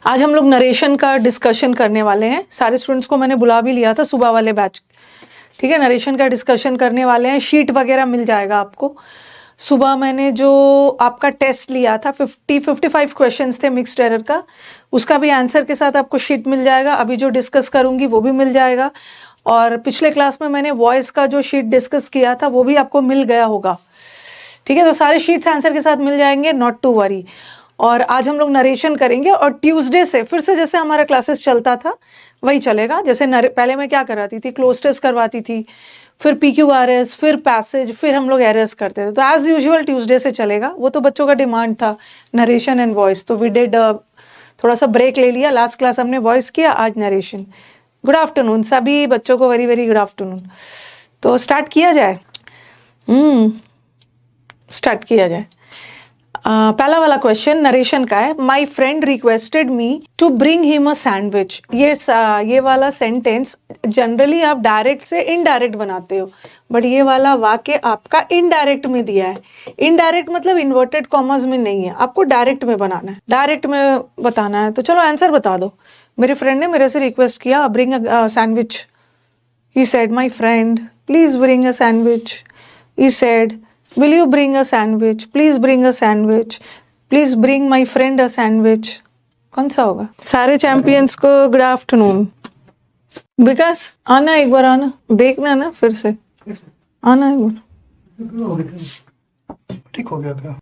आज हम लोग नरेशन का डिस्कशन करने वाले हैं। सारे स्टूडेंट्स को मैंने बुला भी लिया था सुबह वाले बैच, ठीक है। नरेशन का डिस्कशन करने वाले हैं, शीट वगैरह मिल जाएगा आपको। सुबह मैंने जो आपका टेस्ट लिया था 55 क्वेश्चंस थे मिक्स्ड एरर का, उसका भी आंसर के साथ आपको शीट मिल जाएगा। अभी जो डिस्कस करूंगी वो भी मिल जाएगा। और पिछले क्लास में मैंने वॉइस का जो शीट डिस्कस किया था वो भी आपको मिल गया होगा, ठीक है। तो सारे शीट्स आंसर के साथ मिल जाएंगे, नॉट टू वरी। और आज हम लोग नरेशन करेंगे और ट्यूसडे से फिर से जैसे हमारा क्लासेस चलता था वही चलेगा। जैसे पहले मैं क्या कराती थी, क्लोज टेस्ट करवाती थी, फिर PQRS, फिर पैसेज, फिर हम लोग एरर्स करते थे। तो एज यूजुअल ट्यूसडे से चलेगा। वो तो बच्चों का डिमांड था, नरेशन एंड वॉइस, तो वी डिड थोड़ा सा ब्रेक ले लिया। लास्ट क्लास हमने वॉइस किया, आज नरेशन। गुड आफ्टरनून सभी बच्चों को, वेरी वेरी गुड आफ्टरनून। तो स्टार्ट किया जाए। स्टार्ट किया जाए। पहला वाला क्वेश्चन नरेशन का है। My friend requested me to bring him a sandwich. ये वाला सेंटेंस जनरली आप डायरेक्ट से इनडायरेक्ट बनाते हो, बट ये वाला वाक्य आपका इनडायरेक्ट में दिया है। इनडायरेक्ट मतलब इन्वर्टेड कॉमर्स में नहीं है, आपको डायरेक्ट में बनाना है, डायरेक्ट में बताना है। तो चलो आंसर बता दो। मेरे फ्रेंड ने मेरे से रिक्वेस्ट किया bring a sandwich. He said, my friend, please bring a sandwich. He said, will you bring a sandwich? Please bring a sandwich. Please bring my friend a sandwich. कौन सा होगा? सारे चैंपियंस को good afternoon. विकास आना, एक बार आना, देखना ना फिर से आना एक बार। ठीक हो गया क्या?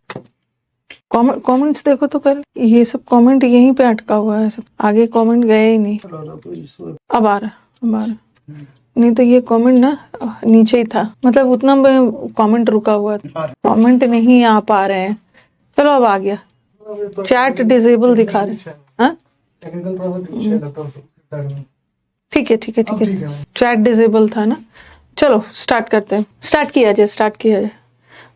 कमेंट्स देखो तो पहले। ये सब कमेंट यहीं पे अटका हुआ है, सब आगे कमेंट गए ही नहीं। अब आ रहा। नहीं तो ये कमेंट ना नीचे ही था, मतलब उतना कमेंट रुका हुआ था, कमेंट नहीं आ पा रहे हैं। चलो अब आ गया। चैट डिसेबल दिखा रहे हैं। ठीक है चैट डिसेबल था ना। चलो स्टार्ट करते हैं। स्टार्ट किया जाए।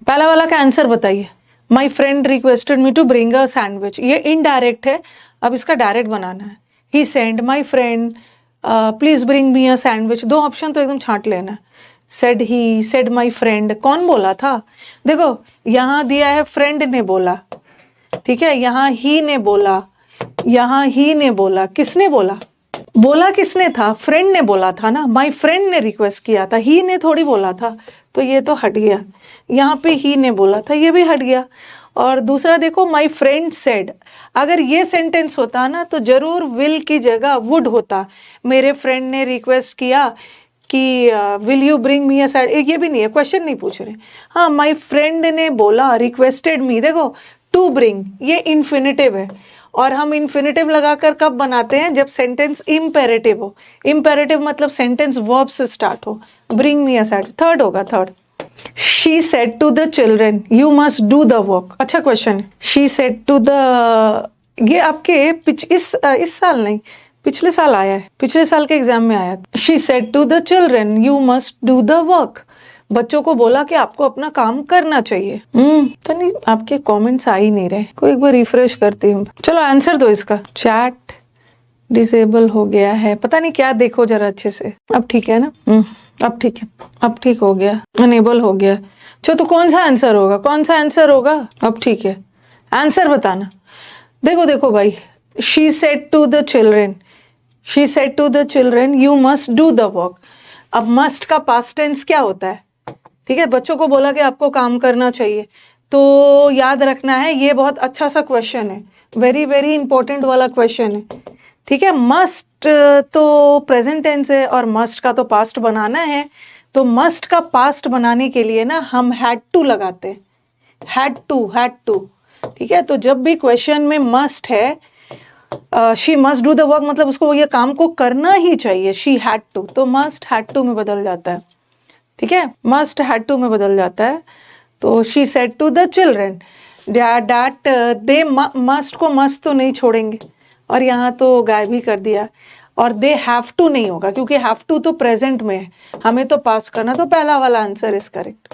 पहला वाला का आंसर बताइए। My friend requested me to bring a sandwich. ये इनडायरेक्ट है, अब इसका डायरेक्ट बनाना है। He said my friend please bring me a sandwich. दो ऑप्शन तो एकदम छांट लेना। Said he, said my friend, कौन बोला था? देखो यहाँ दिया है फ्रेंड ने बोला, ठीक है। यहाँ ही ने बोला, यहाँ ही ने बोला। किसने बोला? बोला किसने था? फ्रेंड ने बोला था ना। माई फ्रेंड ने रिक्वेस्ट किया था, ही ने थोड़ी बोला था, तो ये तो हट गया। यहाँ पे ही ने बोला था, ये भी हट गया। और दूसरा देखो, माई फ्रेंड सेड, अगर ये सेंटेंस होता ना तो जरूर विल की जगह वुड होता। मेरे फ्रेंड ने रिक्वेस्ट किया कि will you bring me a sandwich, ये भी नहीं है, क्वेश्चन नहीं पूछ रहे। हाँ, माई फ्रेंड ने बोला, रिक्वेस्टेड मी, देखो टू ब्रिंग ये इन्फिनिटिव है, और हम इन्फिनिटिव लगाकर कब बनाते हैं? जब सेंटेंस इम्पेरेटिव हो। इम्पेरेटिव मतलब सेंटेंस वर्ब से स्टार्ट हो। Bring me a sandwich third होगा, third. She said to the children, you must do the work. अच्छा क्वेश्चन है। She said to the, ये आपके इस साल नहीं, पिछले साल आया है, पिछले साल के एग्जाम में आया। She said to the children, you must do the work. बच्चों को बोला कि आपको अपना काम करना चाहिए। तो नहीं, आपके कमेंट्स आ ही नहीं रहे। कोई एक बार रिफ्रेश करती हूँ। चलो आंसर दो इसका। चैट डिसेबल हो गया है, पता नहीं क्या, देखो जरा अच्छे से। अब ठीक है ना? अब ठीक है, अब ठीक हो गया, अनेबल हो गया। चलो तो कौन सा आंसर होगा? अब ठीक है, आंसर बताना। देखो भाई, she said to the children you must do the work. अब मस्ट का पास्ट टेंस क्या होता है? ठीक है, बच्चों को बोला कि आपको काम करना चाहिए, तो याद रखना है। ये बहुत अच्छा सा क्वेश्चन है, वेरी वेरी इंपॉर्टेंट वाला क्वेश्चन है, ठीक है। मस्ट तो प्रेजेंट टेंस है और मस्ट का तो पास्ट बनाना है। तो मस्ट का पास्ट बनाने के लिए ना हम हैड टू लगाते हैं, हैड टू, ठीक है। तो जब भी क्वेश्चन में मस्ट है, she must do the work मतलब उसको ये काम को करना ही चाहिए, शी हैड टू, तो मस्ट हैड टू में बदल जाता है, ठीक है। मस्ट हैड टू में बदल जाता है। तो she said to the children that they, must को मस्ट तो नहीं छोड़ेंगे, और यहाँ तो गायब भी कर दिया। और दे हैव टू नहीं होगा, क्योंकि हैव टू तो प्रेजेंट में है, हमें तो पास करना। तो पहला वाला आंसर इज करेक्ट,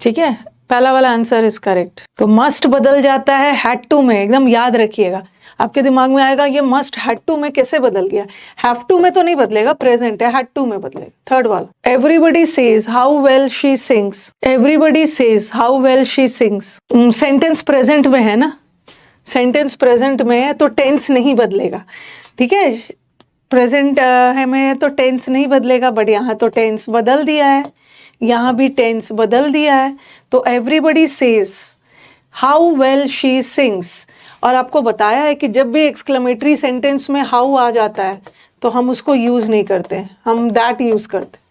ठीक है। पहला वाला आंसर इज करेक्ट। तो मस्ट बदल जाता है हैड टू में, एकदम याद रखिएगा। आपके दिमाग में आएगा ये मस्ट हैड टू में कैसे बदल गया? हैव टू में तो नहीं बदलेगा, प्रेजेंट है, हैड टू में बदलेगा। थर्ड वाला, everybody says how well she sings. Everybody says how well she sings, sentence present में है ना, सेंटेंस प्रेजेंट में है तो टेंस नहीं बदलेगा, ठीक है। प्रेजेंट है में तो टेंस नहीं बदलेगा, बट यहाँ तो टेंस बदल दिया है, यहाँ भी टेंस बदल दिया है। तो everybody says how well she sings, और आपको बताया है कि जब भी एक्सक्लेमेटरी सेंटेंस में हाउ आ जाता है तो हम उसको यूज नहीं करते हैं, हम दैट यूज करते हैं।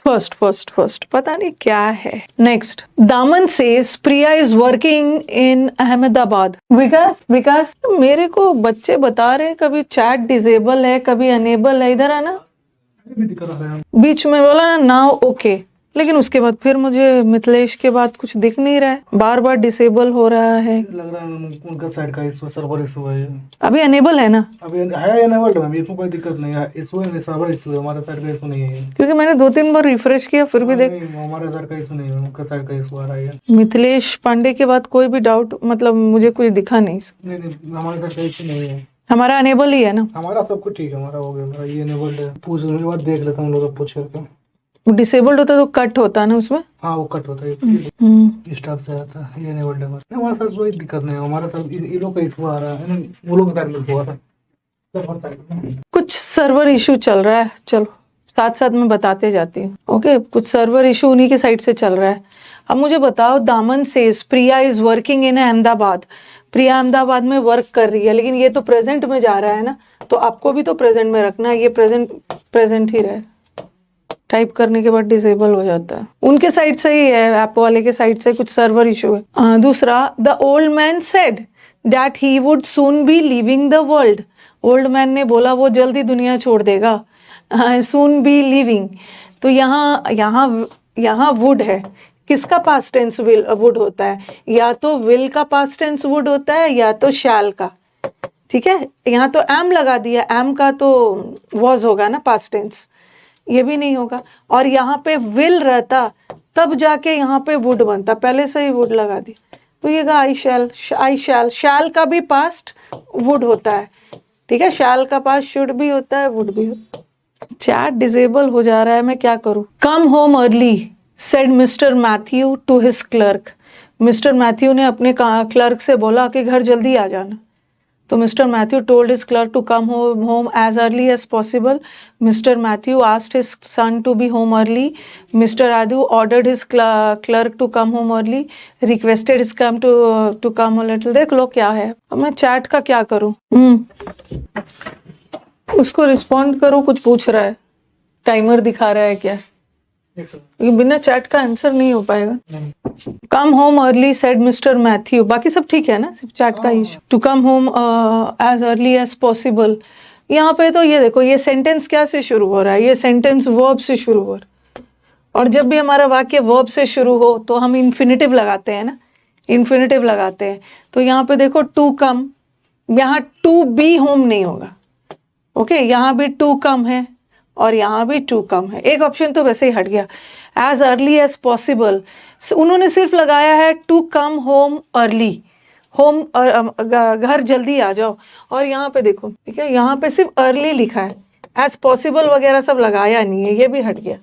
फर्स्ट पता नहीं क्या है। Next, Daman says Priya is working in Ahmedabad. Vikas मेरे को बच्चे बता रहे हैं कभी चैट डिसेबल है कभी अनेबल है, इधर आना। भी दिक्कत आ रहा है। बीच में बोला नाउ ओके, लेकिन उसके बाद फिर मुझे मिथिलेश के बाद कुछ दिख नहीं रहा है, बार बार डिसेबल हो रहा है। लग रहा है उनका साइड का इशू, सर्वर इशू है ये। अभी अनेबल है ना? अभी है एनेबल्ड में, इसमें कोई दिक्कत नहीं है। इशू है सर्वर इशू है, हमारे साइड का इशू नहीं है ये। क्योंकि मैंने 2-3 बार रिफ्रेश किया फिर भी देख, नहीं, हमारे साइड का इशू नहीं है, उनका साइड का इशू आ रहा है। मिथिलेश पांडे के बाद कोई भी डाउट मतलब मुझे कुछ दिखा नहीं। नहीं, हमारे साइड का इशू नहीं है, हमारा अनेबल ही है ना? हमारा सब कुछ ठीक है, हमारा हो गया। ये एनेबल्ड है, पूछ के बाद देख लेता हूँ लोग पूछ करके। डिसेबल्ड होता तो कट होता ना उसमें। हाँ वो कट होता है, स्टाफ से आता है। ये एनेबल्ड है हमारे साथ, कोई दिक्कत नहीं है। हमारा सब इन लोग का इशू आ रहा है, वो लोग का साइड में हुआ था। कुछ सर्वर इशू चल रहा है, चलो साथ साथ में बताते जाती हूँ। ओके, कुछ सर्वर इशू उन्हीं की साइड से चल रहा है। अब मुझे बताओ, Daman says Priya is working in Ahmedabad. Priya Ahmedabad में वर्क कर रही है, लेकिन ये तो प्रेजेंट में जा रहा है ना, तो आपको भी तो प्रेजेंट में रखना है। ये प्रेजेंट ही रहे, टाइप करने के बाद डिसेबल हो जाता है। उनके साइड से ही है, ऐप वाले के साइड से कुछ सर्वर इशू है। दूसरा, the old man said that he would soon be leaving the world. Old man ने बोला वो जल्दी दुनिया छोड़ देगा। सून बी लीविंग, तो यहाँ वुड है, किसका पास्ट टेंस वुड होता है? या तो विल का पास्ट टेंस वुड होता है या तो शैल का, ठीक है। यहाँ तो एम लगा दिया, एम का तो वॉज होगा ना पास्ट टेंस, ये भी नहीं होगा। और यहाँ पे विल रहता तब जाके यहाँ पे वुड बनता, पहले से ही वुड लगा दिया तो ये आई शैल। शैल का भी पास्ट वुड होता है, ठीक है। शैल का पास्ट शुड भी होता है, वुड भी होता है। चैट डिसेबल हो जा रहा है, मैं क्या करूं? Come home early said mister Matthew to his clerk. Mister Matthew ने अपने क्लर्क से बोला कि घर जल्दी आ जाना। तो mister Matthew told his clerk to come home as early as possible. Mr. Matthew asked his son to be home early. Mr. Adu ordered his clerk to come home early. Requested his to come a little. देख लो क्या है। अब मैं chat का क्या करूं? उसको respond करो, कुछ पूछ रहा है, टाइमर दिखा रहा है क्या? ये बिना चैट का आंसर नहीं हो पाएगा। Come home early said mister Matthew, बाकी सब ठीक है ना, सिर्फ चैट का issue. To come home as early as possible. यहाँ पे तो ये देखो, ये सेंटेंस क्या से शुरू हो रहा है? ये सेंटेंस वर्ब से शुरू हो रहा है, और जब भी हमारा वाक्य वर्ब से शुरू हो तो हम इन्फिनेटिव लगाते हैं ना, इन्फिनेटिव लगाते हैं। तो यहाँ पे देखो टू कम, यहाँ टू बी होम नहीं होगा, ओके। यहाँ भी टू कम है और यहाँ भी टू कम है, एक ऑप्शन तो वैसे ही हट गया। एज अर्ली एज पॉसिबल, उन्होंने सिर्फ लगाया है to come home early, home घर जल्दी आ जाओ। और यहाँ पे देखो, ठीक है, यहाँ पे सिर्फ अर्ली लिखा है, एज पॉसिबल वगैरह सब लगाया नहीं है, ये भी हट गया।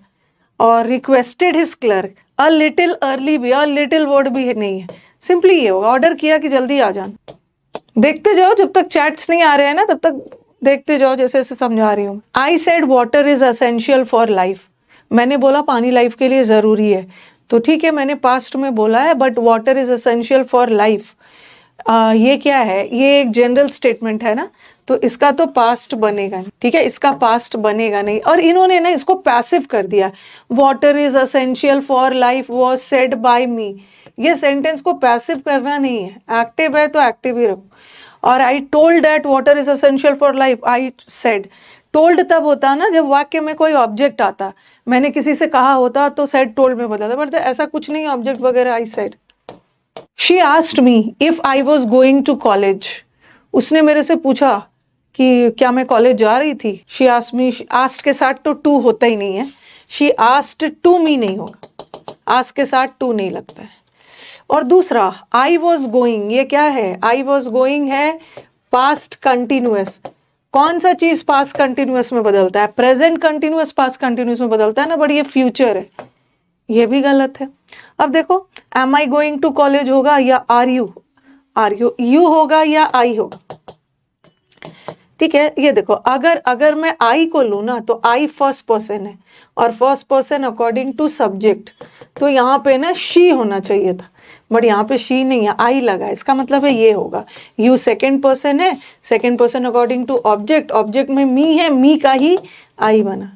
और requested his clerk, a little early भी, अ लिटिल वर्ड भी नहीं है, सिंपली ये होगा, ऑर्डर किया कि जल्दी आ जाना। देखते जाओ, जब तक चैट्स नहीं आ रहे हैं ना तब तक देखते जाओ, जैसे जैसे समझा रही हूँ। I said water is essential for life. मैंने बोला पानी लाइफ के लिए जरूरी है, तो ठीक है मैंने पास्ट में बोला है, but water is essential for life, ये क्या है? ये एक जनरल स्टेटमेंट है ना, तो इसका तो पास्ट बनेगा नहीं, ठीक है, इसका पास्ट बनेगा नहीं। और इन्होंने ना इसको पैसिव कर दिया, water is essential for life was said by me. ये सेंटेंस को पैसिव करना नहीं है, एक्टिव है तो एक्टिव ही रखो। और I told that water is essential for life, I said. Told तब होता ना जब वाक्य में कोई ऑब्जेक्ट आता, मैंने किसी से कहा होता तो सेड टोल्ड में बदलता, बट ऐसा कुछ नहीं ऑब्जेक्ट वगैरह। I said. She asked me if I was going to college. उसने मेरे से पूछा कि क्या मैं कॉलेज जा रही थी। शी आस्क्ड मी, आस्क्ड के साथ तो टू होता ही नहीं है, शी आस्क्ड टू मी नहीं होगा, आस्क्ड के साथ टू नहीं लगता है। और दूसरा, आई वॉज गोइंग, ये क्या है? आई वॉज गोइंग है पास्ट कंटिन्यूअस। कौन सा चीज पास्ट कंटिन्यूअस में बदलता है? प्रेजेंट कंटिन्यूअस पास्ट कंटिन्यूअस में बदलता है ना, बट ये फ्यूचर है, ये भी गलत है। अब देखो, am I going to college होगा या आर यू? आर यू होगा या आई होगा, ठीक है। ये देखो, अगर मैं आई को लूँ ना तो आई फर्स्ट पर्सन है, और first person according to subject, तो यहाँ पे ना शी होना चाहिए था, बट यहाँ पे शी नहीं है, आई लगा है। इसका मतलब है ये होगा। यू सेकेंड पर्सन है, second person according to object, object में मी है, मी का ही आई बना।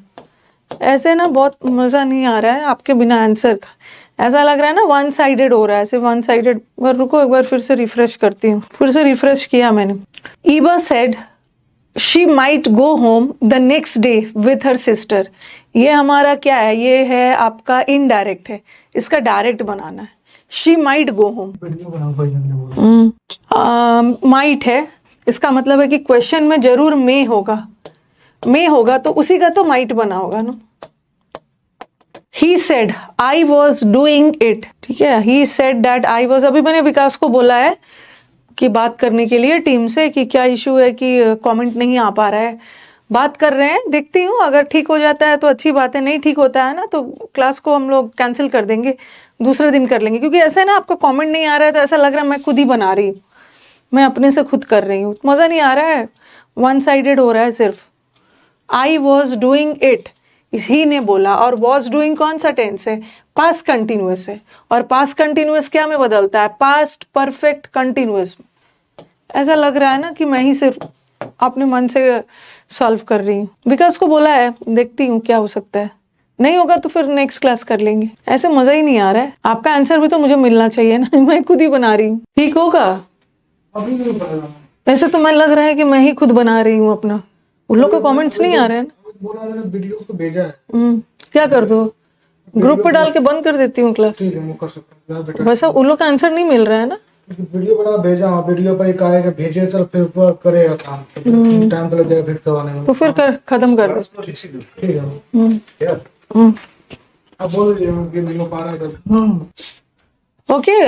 ऐसे ना बहुत मज़ा नहीं आ रहा है आपके बिना आंसर का, ऐसा लग रहा है ना वन साइडेड हो रहा है, ऐसे वन साइडेड। रुको एक बार फिर से रिफ्रेश करती हूँ, फिर से रिफ्रेश किया मैंने। Eva said she might go home the next day with her sister. ये हमारा क्या है, ये है आपका इनडायरेक्ट है, इसका डायरेक्ट बनाना है। She might go home, video बनाओ भाई ने बोला। माइट है, इसका मतलब है कि क्वेश्चन में जरूर मे होगा, मे होगा तो उसी का तो माइट बना होगा ना। ही said I was doing it, ठीक है। ही सेड दैट आई वॉज, अभी मैंने विकास को बोला है कि बात करने के लिए टीम से कि क्या इशू है कि कमेंट नहीं आ पा रहा है, बात कर रहे हैं, देखती हूँ। अगर ठीक हो जाता है तो अच्छी बात है, नहीं ठीक होता है ना तो क्लास को हम लोग कैंसिल कर देंगे, दूसरे दिन कर लेंगे। क्योंकि ऐसा है ना, आपका कमेंट नहीं आ रहा है तो ऐसा लग रहा है मैं खुद ही बना रही हूँ, मैं अपने से खुद कर रही हूँ, मज़ा नहीं आ रहा है, वन साइडेड हो रहा है सिर्फ। आई वॉज डूइंग इट, ही ने बोला, और वॉज डूइंग कौन सा टेंस है, पास्ट कंटिन्यूअस है, और पास्ट कंटिन्यूअस क्या में बदलता है, पास्ट परफेक्ट कंटिन्यूअस। ऐसा लग रहा है ना कि मैं ही सिर्फ अपने मन से सॉल्व कर रही हूँ। विकास को बोला है, देखती हूँ क्या हो सकता है, नहीं होगा तो फिर नेक्स्ट क्लास कर लेंगे। ऐसे मजा ही नहीं आ रहा है, आपका आंसर भी तो मुझे मिलना चाहिए ना, मैं खुद ही बना रही हूँ। ठीक होगा अभी नहीं बनेगा। ऐसे तो मैं लग रहा है कि मैं ही खुद बना रही हूँ अपना, उन लोग के कमेंट्स नहीं आ रहे हैं ना। बोला मैंने वीडियो उसको भेजा है। क्या कर दो, ग्रुप पे डाल के बंद कर देती हूँ क्लास। ठीक है, वो कर सकते हैं बेटा। वैसा उन लोग का आंसर नहीं मिल रहा है ना। वीडियो बना भेजा, वीडियो पर एक आएगा, भेजे सर, फिर वो करेगा काम, टाइम तो लग जाएगा फिक्स करवाने में। तो फिर खत्म कर दो। ठीक है यार, अब बोल रही हूँ कि नहीं हो पा रहा है। ओके,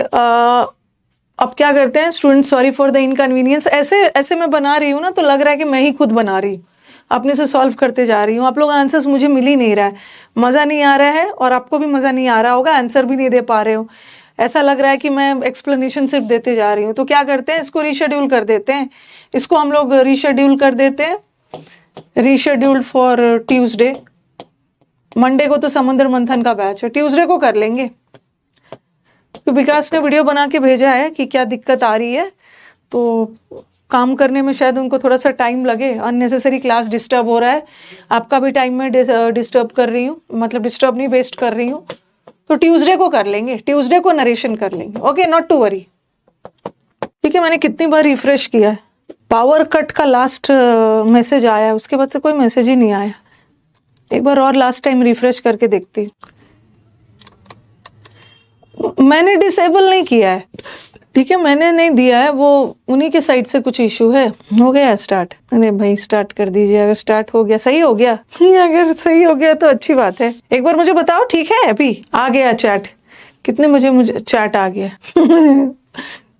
अब क्या करते हैं student, sorry for the inconvenience. ऐसे ऐसे मैं बना रही हूँ ना तो लग रहा है कि मैं ही खुद बना रही हूँ, अपने से सॉल्व करते जा रही हूँ। आप लोग आंसर्स मुझे मिल ही नहीं रहा है, मज़ा नहीं आ रहा है, और आपको भी मज़ा नहीं आ रहा होगा, आंसर भी नहीं दे पा रहे हो। ऐसा लग रहा है कि मैं एक्सप्लेनेशन सिर्फ देते जा रही हूँ। तो क्या करते हैं, इसको रीशेड्यूल कर देते हैं, इसको हम लोग रीशेड्यूल कर देते हैं, रीशेड्यूल्ड फॉर ट्यूसडे। मंडे को तो समुद्र मंथन का बैच है, ट्यूसडे को कर लेंगे। तो विकास ने वीडियो बना के भेजा है कि क्या दिक्कत आ रही है, तो काम करने में शायद उनको थोड़ा सा टाइम लगे, अननेसेसरी क्लास डिस्टर्ब हो रहा है, आपका भी टाइम में डिस्टर्ब कर रही हूँ, मतलब डिस्टर्ब नहीं, वेस्ट कर रही हूँ। तो ट्यूसडे को कर लेंगे, ट्यूसडे को नरेशन कर लेंगे। Okay, not to worry. ठीक है, मैंने कितनी बार रिफ्रेश किया है, पावर कट का लास्ट मैसेज आया है, उसके बाद से कोई मैसेज ही नहीं आया। एक बार और लास्ट टाइम रिफ्रेश करके देखती हूँ। मैंने डिसेबल नहीं किया है, ठीक है, मैंने नहीं दिया है, वो उन्हीं के साइड से कुछ इशू है। हो गया स्टार्ट, अरे भाई स्टार्ट कर दीजिए, अगर स्टार्ट हो गया सही हो गया, अगर सही हो गया तो अच्छी बात है। एक बार मुझे बताओ, ठीक है, अभी आ गया चैट, कितने बजे मुझे चैट आ गया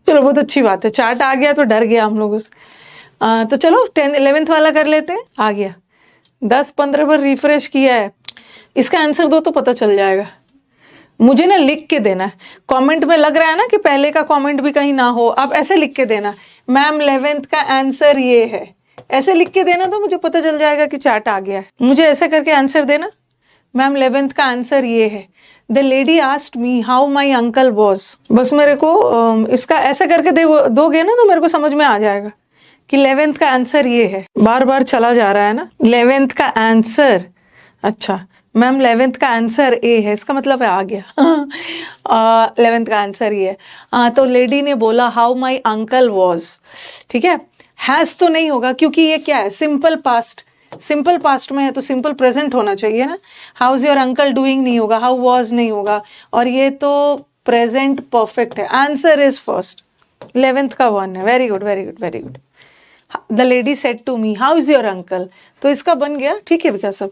चलो बहुत अच्छी बात है, चैट आ गया तो डर गया हम लोग उस तो चलो 10-11th वाला कर लेते हैं। आ गया, 10-15 बार रिफ्रेश किया है, इसका आंसर दो तो पता चल जाएगा। मुझे ना लिख के देना है, कमेंट में लग रहा है ना कि पहले का कमेंट भी कहीं ना हो, आप ऐसे लिख के देना, मैम 11th का आंसर ये है, ऐसे लिख के देना तो मुझे पता चल जाएगा कि चैट आ गया है। मुझे ऐसे करके आंसर देना, मैम 11th का आंसर ये है, the lady asked me how my uncle was. बस मेरे को इसका ऐसे करके दोगे ना तो मेरे को समझ में आ जाएगा कि 11th का आंसर ये है। बार बार चला जा रहा है ना, 11th का आंसर, अच्छा मैम 11th का आंसर ए है, इसका मतलब है आ गया 11th का आंसर ये है। तो लेडी ने बोला हाउ माई अंकल वॉज, ठीक है, हैज़ तो नहीं होगा क्योंकि ये क्या है, सिंपल पास्ट, सिंपल पास्ट में है तो सिंपल प्रेजेंट होना चाहिए ना। How is your uncle doing नहीं होगा, हाउ वॉज नहीं होगा, और ये तो प्रेजेंट परफेक्ट है। आंसर इज फर्स्ट, 11th का 1 है। Very good very good very good. The lady said to me how is your uncle, तो इसका बन गया। ठीक है विकास, सब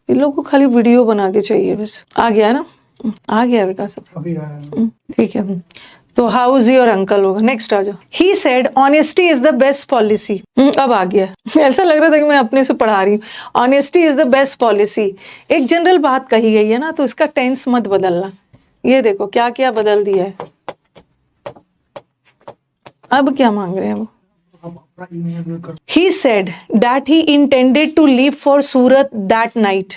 इन लोगों को खाली वीडियो बना के चाहिए बस। आ गया ना, आ गया विकास अभी आया। ठीक है, तो हाउ इज योर अंकल होगा। नेक्स्ट आ जाओ। He said honesty is the best policy. अब आ गया, ऐसा लग रहा था कि मैं अपने से पढ़ा रही हूँ। Honesty is the best policy, एक जनरल बात कही गई है ना, तो इसका टेंस मत बदलना। ये देखो क्या क्या बदल दिया है, अब क्या मांग रहे हैं वो? आप अपना email कर He said that he intended to leave for Surat that night.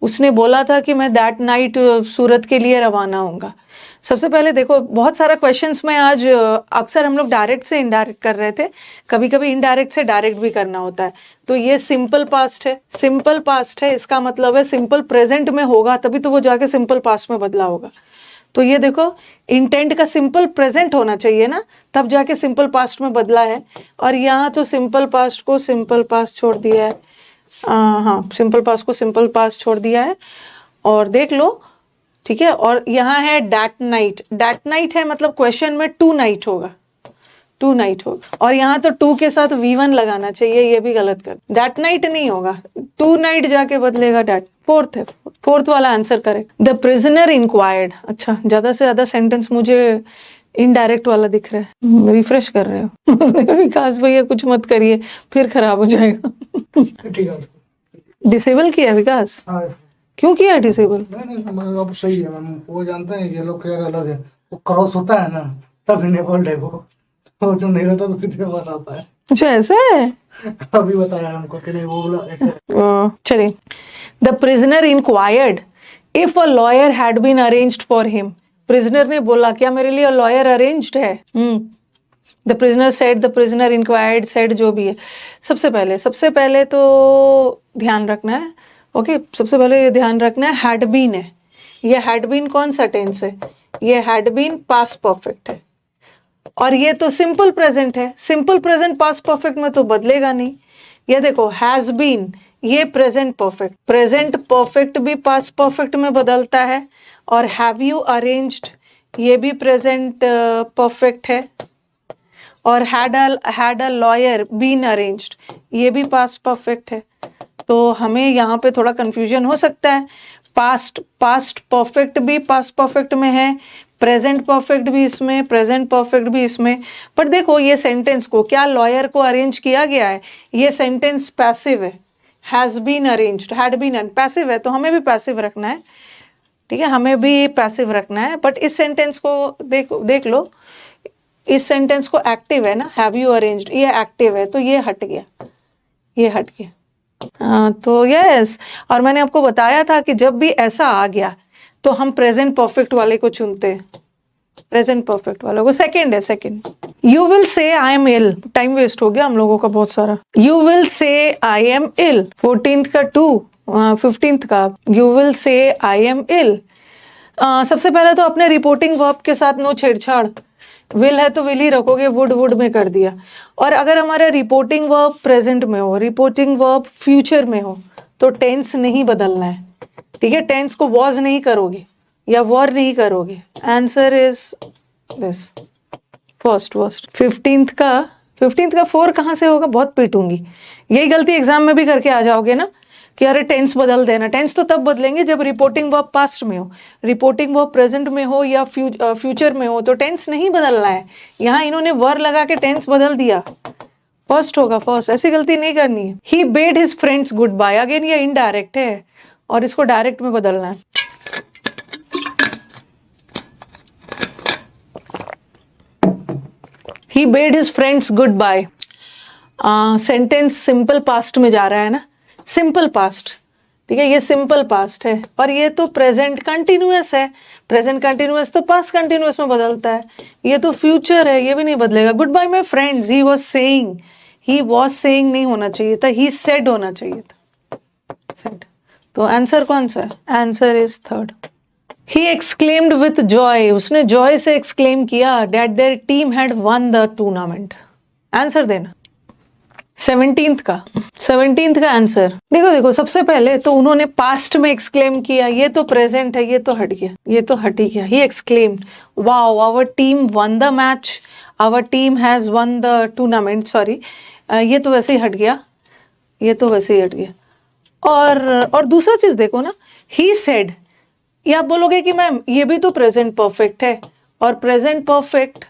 उसने बोला था कि मैं that night सूरत के लिए रवाना होऊंगा। सबसे पहले देखो, बहुत सारा क्वेश्चंस में आज अक्सर हम लोग डायरेक्ट से इनडायरेक्ट कर रहे थे, कभी कभी इनडायरेक्ट से डायरेक्ट भी करना होता है। तो ये सिंपल पास्ट है, सिंपल पास्ट है, इसका मतलब है सिंपल प्रेजेंट में होगा तभी तो वो जाके सिंपल पास्ट में बदला होगा। तो ये देखो, इंटेंट का सिंपल प्रेजेंट होना चाहिए ना, तब जाके सिंपल पास्ट में बदला है। और यहाँ तो सिंपल पास्ट को सिंपल पास्ट छोड़ दिया है, हाँ सिंपल पास्ट को सिंपल पास्ट छोड़ दिया है। और देख लो, ठीक है। और यहाँ है डैट नाइट, डैट नाइट है मतलब क्वेश्चन में टू नाइट होगा, टू नाइट होगा। और यहाँ तो टू के साथ V1 लगाना चाहिए, ये भी गलत कर, दैट नाइट नहीं होगा, टू नाइट जाके बदलेगा डैट। फोर्थ है, फोर्थ वाला answer correct. The prisoner inquired, अच्छा ज्यादा से ज्यादा सेंटेंस मुझे इनडायरेक्ट वाला दिख रहा है, रिफ्रेश कर रहे हो विकास भैया कुछ मत करिए फिर खराब हो जाएगा ठीक है। डिसेबल किया विकास? हाँ क्यों किया डिसेबल? नहीं अब सही है मैम, वो जानते हैं ये लोग क्या अलग है, वो क्रॉस होता है ना तब इनेबल्ड है वो जो नहीं रहता तो डिसेबल आता है। अच्छा ऐसा है, अभी बताया हमको कि नहीं वो बोला ऐसे। चलिए। The prisoner inquired if a lawyer had been arranged for him. Prisoner ने बोला क्या मेरे लिए लॉयर अरेंज्ड है? The prisoner said, the prisoner inquired, said जो भी है। सबसे पहले तो ध्यान रखना है, ओके सबसे पहले ये ध्यान रखना है हैड बीन है। ये हैड बीन कौन सा टेंस है? ये हैड बीन पास्ट परफेक्ट है। और ये तो सिंपल प्रेजेंट है, सिंपल प्रेजेंट पास्ट परफेक्ट में तो बदलेगा नहीं। ये देखो हैज बीन, ये प्रेजेंट परफेक्ट, प्रेजेंट परफेक्ट भी पास्ट परफेक्ट में बदलता है। और हैव यू अरेंज्ड, ये भी प्रेजेंट परफेक्ट है। और had a lawyer been arranged, ये भी पास्ट परफेक्ट है। तो हमें यहाँ पे थोड़ा कंफ्यूजन हो सकता है। पास्ट परफेक्ट भी पास्ट परफेक्ट में है, प्रेजेंट परफेक्ट भी इसमें, प्रेजेंट परफेक्ट भी इसमें। पर देखो ये सेंटेंस को क्या लॉयर को अरेंज किया गया है? ये सेंटेंस पैसिव है, has been arranged, had been passive है, तो हमें भी पैसिव रखना है, ठीक है, हमें भी पैसिव रखना है। बट इस सेंटेंस को देख लो, इस सेंटेंस को एक्टिव है ना, हैव यू अरेंज्ड, ये एक्टिव है तो ये हट गया, ये हट गया। तो यस, और मैंने आपको बताया था कि जब भी ऐसा आ गया तो हम प्रेजेंट परफेक्ट वाले को चुनते हैं, प्रेजेंट परफेक्ट वाले को। सेकंड है, second. You will say I am ill, time waste हो गया हम लोगों का बहुत सारा। You will say I am ill, 14th का 2, 15th का you will say I am इल। सबसे पहले तो अपने रिपोर्टिंग वर्ब के साथ नो छेड़छाड़, विल है तो विल ही रखोगे, वुड में कर दिया। और अगर हमारा रिपोर्टिंग वर्ब प्रेजेंट में हो, रिपोर्टिंग वर्ब फ्यूचर में हो तो टेंस नहीं बदलना है, ठीक है, टेंस को वॉज नहीं करोगे या वॉर नहीं करोगे। Answer is this, first. 15th का 4 कहाँ से होगा? बहुत पीटूंगी, यही गलती एग्जाम में भी करके आ जाओगे ना कि अरे टेंस बदल देना। टेंस तो तब बदलेंगे जब रिपोर्टिंग वर्ब पास्ट में हो, रिपोर्टिंग वर्ब प्रेजेंट में हो या फ्यूचर में हो तो टेंस नहीं बदलना है। यहाँ इन्होंने वर लगा के टेंस बदल दिया, फर्स्ट होगा फर्स्ट, ऐसी गलती नहीं करनी है। He bade his friends goodbye, again ये इनडायरेक्ट है और इसको डायरेक्ट में बदलना है। He bade his friends goodbye, sentence simple past में जा रहा है ना, सिंपल पास्ट, ठीक है, ये सिंपल पास्ट है। और ये तो प्रेजेंट कंटिन्यूअस है, प्रेजेंट कंटिन्यूअस तो पास्ट कंटिन्यूअस में बदलता है। ये तो फ्यूचर है, ये भी नहीं बदलेगा। Goodbye my friends, he was saying नहीं होना चाहिए था, ही सेड होना चाहिए था, सेड। तो आंसर कौन सा है? Answer is third. He exclaimed with Joy, उसने जॉय से एक्सक्लेम किया that their team had one the tournament. Answer देना। 17th का आंसर देखो, सबसे पहले तो उन्होंने पास्ट में एक्सक्लेम किया, ये तो प्रेजेंट है, ये तो हट गया, ये तो हट ही गया। He exclaimed wow our team won the match, our team has won the tournament, sorry, ये तो वैसे ही हट गया, ये तो वैसे ही हट गया। और दूसरा चीज देखो ना, ही सेड, ये आप बोलोगे कि मैम ये भी तो प्रेजेंट परफेक्ट है और प्रेजेंट परफेक्ट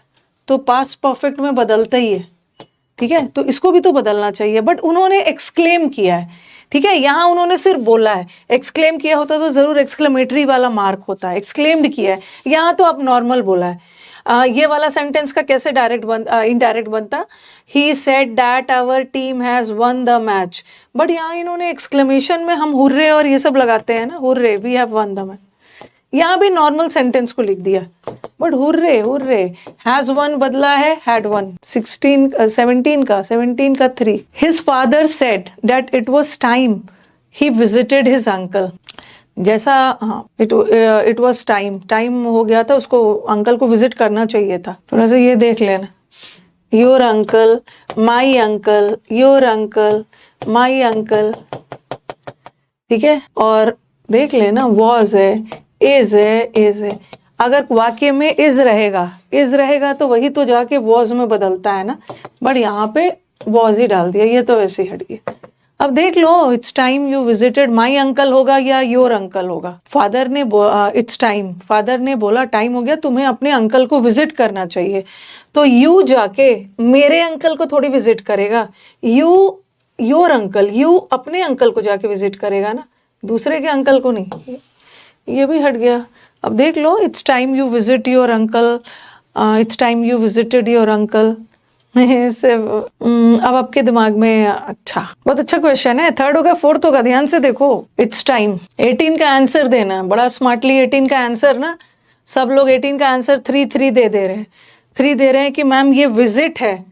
तो पास्ट परफेक्ट में बदलता ही है, ठीक है, तो इसको भी तो बदलना चाहिए। बट उन्होंने एक्सक्लेम किया है, ठीक है, यहाँ उन्होंने सिर्फ बोला है। एक्सक्लेम किया होता तो जरूर एक्सक्लेमेटरी वाला मार्क होता है, एक्सक्लेम्ड किया है, यहाँ तो आप नॉर्मल बोला है। ये वाला सेंटेंस का कैसे इनडायरेक्ट बनता, he said that our team has won the match, but यहाँ इन्होंने एक्सक्लेमेशन में हम हुर्रे और ये सब लगाते हैं ना, hurray we have won the match, यहाँ भी नॉर्मल सेंटेंस को लिख दिया, but hurray hurray, has won बदला है हैड वन, 17 का 3, his father said that it was time he visited his uncle, जैसा हाँ इट वाज टाइम हो गया था, उसको अंकल को विजिट करना चाहिए था, थोड़ा सा ये देख लेना, your uncle, my uncle, your uncle, my uncle, ठीक है, और देख लेना वॉज है, इज है, अगर वाक्य में इज रहेगा तो वही तो जाके वॉज में बदलता है ना, बट यहाँ पे वॉज ही डाल दिया, ये तो वैसे ही हट गया। अब देख लो, it's time you visited, my uncle होगा या योर अंकल होगा, फादर ने इट्स टाइम, फादर ने बोला टाइम हो गया, तुम्हें अपने अंकल को विजिट करना चाहिए, तो यू जाके मेरे अंकल को थोड़ी विजिट करेगा, यू योर अंकल, यू अपने अंकल को जाके विजिट करेगा ना, दूसरे के अंकल को नहीं, ये भी हट गया। अब देख लो, it's time you visit your uncle, it's time you visited your uncle, अब आपके दिमाग में, अच्छा बहुत अच्छा क्वेश्चन है, थर्ड होगा फोर्थ होगा, ध्यान से देखो, इट्स टाइम 18 का आंसर देना, बड़ा स्मार्टली 18 का आंसर ना, सब लोग 18 का आंसर 3 दे रहे हैं, 3 दे रहे हैं कि मैम ये विजिट है,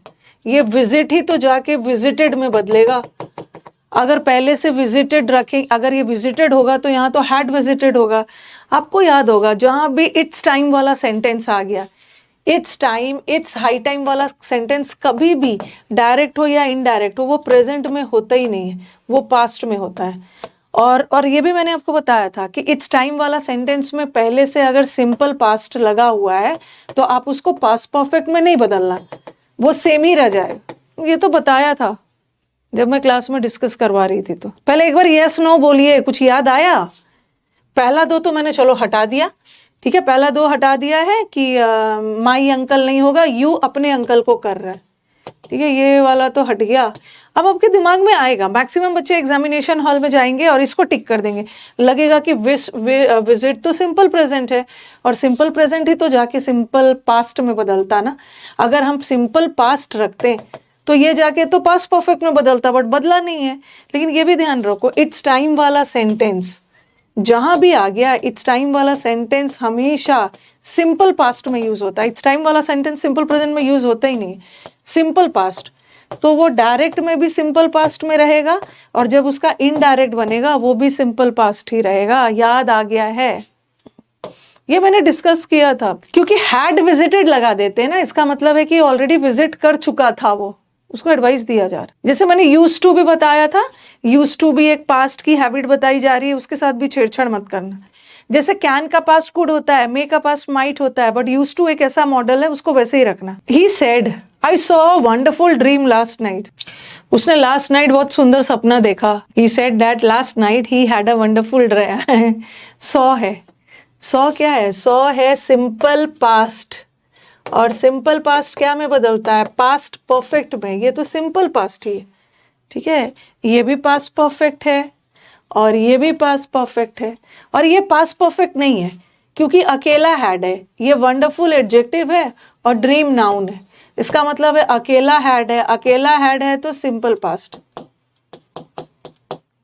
ये विजिट ही तो जाके विजिटेड में बदलेगा, अगर पहले से विजिटेड रखें, अगर ये विजिटेड होगा तो यहाँ तो हैड विजिटेड होगा। आपको याद होगा जहाँ भी इट्स टाइम वाला सेंटेंस आ गया, it's time, it's high time वाला सेंटेंस कभी भी डायरेक्ट हो या इनडायरेक्ट हो, वो प्रेजेंट में होता ही नहीं है, वो पास्ट में होता है। और ये भी मैंने आपको बताया था कि इट्स टाइम वाला सेंटेंस में पहले से अगर सिंपल पास्ट लगा हुआ है तो आप उसको पास्ट परफेक्ट में नहीं बदलना, वो सेम ही रह जाएगा, ये तो बताया था जब मैं क्लास में डिस्कस करवा रही थी। तो पहले एक बार यस नो बोलिए, कुछ याद आया? पहला 2 तो मैंने चलो हटा दिया, ठीक है, पहला 2 हटा दिया है कि माई अंकल नहीं होगा, यू अपने अंकल को कर रहा है, ठीक है, ये वाला तो हट गया। अब आपके दिमाग में आएगा, मैक्सिमम बच्चे एग्जामिनेशन हॉल में जाएंगे और इसको टिक कर देंगे, लगेगा कि विजिट तो सिंपल प्रेजेंट है, और सिंपल प्रेजेंट ही तो जाके सिंपल पास्ट में बदलता ना, अगर हम सिंपल पास्ट रखते तो ये जाके तो पास्ट परफेक्ट में बदलता, बट बदला नहीं है। लेकिन ये भी ध्यान रखो, इट्स टाइम वाला सेंटेंस जहां भी आ गया, इट्स टाइम वाला सेंटेंस हमेशा सिंपल पास्ट में यूज होता है, इट्स टाइम वाला सेंटेंस सिंपल प्रेजेंट में यूज होता ही नहीं, सिंपल पास्ट, तो वो डायरेक्ट में भी सिंपल पास्ट में रहेगा, और जब उसका इनडायरेक्ट बनेगा वो भी सिंपल पास्ट ही रहेगा। याद आ गया है? ये मैंने डिस्कस किया था, क्योंकि हैड विजिटेड लगा देते हैं ना, इसका मतलब है कि ऑलरेडी विजिट कर चुका था वो, उसको एडवाइस दिया जा रहा है। जैसे मैंने यूज टू भी बताया था, यूज टू भी एक पास्ट की हैबिट बताई जा रही है, उसके साथ भी छेड़छाड़ मत करना। जैसे कैन का पास्ट कुड होता है, मे का पास्ट माइट होता है, बट यूज टू एक ऐसा मॉडल है, उसको वैसे ही रखना। ही said I saw a wonderful dream last night, उसने लास्ट नाइट बहुत सुंदर सपना देखा। ही said that last night he had a wonderful dream. Saw है, सॉ क्या है? सॉ है सिंपल पास्ट, और सिंपल पास्ट क्या में बदलता है? पास्ट परफेक्ट में, ये तो सिंपल पास्ट ही है, ठीक है, ये भी पास्ट परफेक्ट है और ये भी पास्ट परफेक्ट है, और ये पास्ट परफेक्ट नहीं है क्योंकि अकेला हैड है, ये वंडरफुल एडजेक्टिव है और ड्रीम नाउन है, इसका मतलब है अकेला हैड है, अकेला हैड है तो सिंपल पास्ट,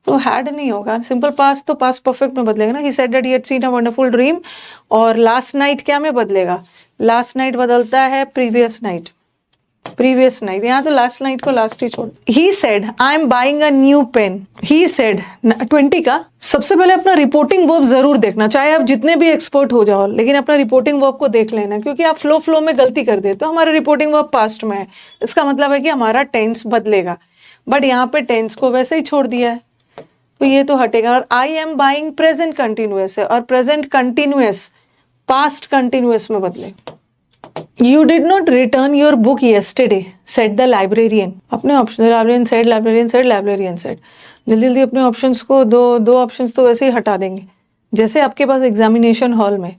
तो हैड नहीं होगा, सिंपल पास्ट तो पास्ट परफेक्ट में बदलेगा ना। ही said that he had seen a wonderful dream, और लास्ट नाइट क्या में बदलेगा? लास्ट नाइट बदलता है प्रीवियस नाइट, प्रीवियस नाइट, यहाँ तो लास्ट नाइट को लास्ट ही छोड़। He said I am buying a new pen, he said 20 का। सबसे पहले अपना रिपोर्टिंग वर्ब जरूर देखना, चाहे आप जितने भी एक्सपर्ट हो जाओ, लेकिन अपना रिपोर्टिंग वर्ब को देख लेना, क्योंकि आप फ्लो में गलती कर देते हो। हमारा रिपोर्टिंग वर्ब पास्ट में है, इसका मतलब है कि हमारा टेंस बदलेगा, बट यहाँ पे टेंस को वैसे ही छोड़ दिया है, तो ये तो हटेगा। और आई एम बाइंग प्रेजेंट कंटिन्यूअस है, और प्रेजेंट कंटिन्यूअस पास्ट कंटिन्यूअस में बदले। You did not return your book yesterday, said the librarian. अपने ऑप्शन, librarian said. जल्दी जल्दी अपने ऑप्शंस को, दो ऑप्शंस तो वैसे ही हटा देंगे। जैसे आपके पास एग्जामिनेशन हॉल में,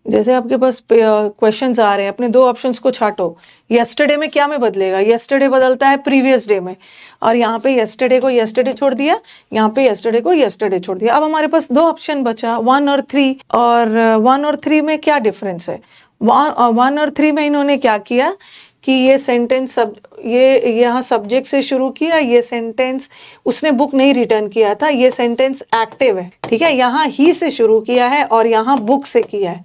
जैसे आपके पास क्वेश्चंस आ रहे हैं, अपने 2 ऑप्शंस को छाटो। यस्टरडे में क्या में बदलेगा? यस्टरडे बदलता है प्रीवियस डे में, और यहाँ पे यस्टरडे को यस्टरडे छोड़ दिया, यहाँ पे यस्टरडे को यस्टरडे छोड़ दिया। अब हमारे पास 2 ऑप्शन बचा, 1 और 3, और 1 और 3 में क्या डिफरेंस है? 1 और 3 में इन्होंने क्या किया कि ये सेंटेंस ये यहाँ सब्जेक्ट से शुरू किया, ये सेंटेंस उसने बुक नहीं रिटर्न किया था, ये सेंटेंस एक्टिव है, ठीक है, यहाँ ही से शुरू किया है और यहाँ बुक से किया है,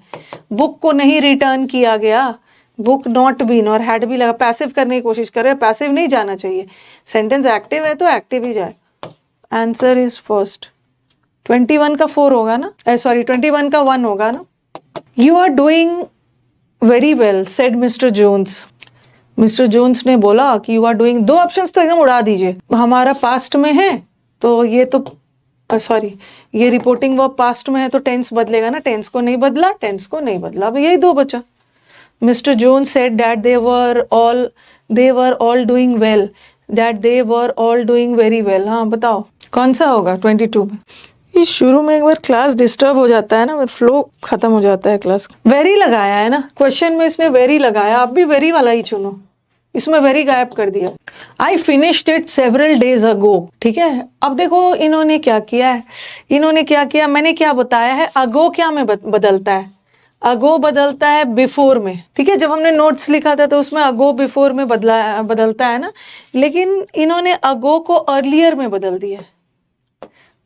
बुक को नहीं रिटर्न किया गया, बुक नॉट बीन और हैड भी लगा, पैसिव करने की कोशिश कर रहे हैं, पैसिव नहीं जाना चाहिए, सेंटेंस एक्टिव है तो एक्टिव ही जाए। Answer is first. 21 का 4 होगा ना, सॉरी 21 का 1 होगा ना। You are doing very well said mister Jones. Mister Jones ने बोला कि यू आर डूइंग, 2 ऑप्शंस तो एकदम उड़ा दीजिए, हमारा पास्ट में है तो ये तो सॉरी ये रिपोर्टिंग वर्ब पास्ट में है तो टेंस बदलेगा ना, टेंस को नहीं बदला, टेंस को नहीं बदला, अब यही 2 बचा। Mister Jones said that they were all doing well, that they were all doing very well। हाँ बताओ कौन सा होगा 22 में। ये शुरू में एक बार क्लास डिस्टर्ब हो जाता है ना, फिर फ्लो खत्म हो जाता है क्लास। वेरी लगाया है ना क्वेश्चन में, इसने वेरी लगाया, आप भी वेरी वाला ही चुनो, इसमें वेरी गायब कर दिया। I finished it several days ago, ठीक है। अब देखो इन्होंने क्या किया है, इन्होंने क्या किया, मैंने क्या बताया है, अगो क्या में बदलता है, अगो बदलता है बिफोर में, ठीक है, जब हमने नोट्स लिखा था तो उसमें अगो बिफोर में बदलता है ना, लेकिन इन्होंने अगो को अर्लियर में बदल दिया है,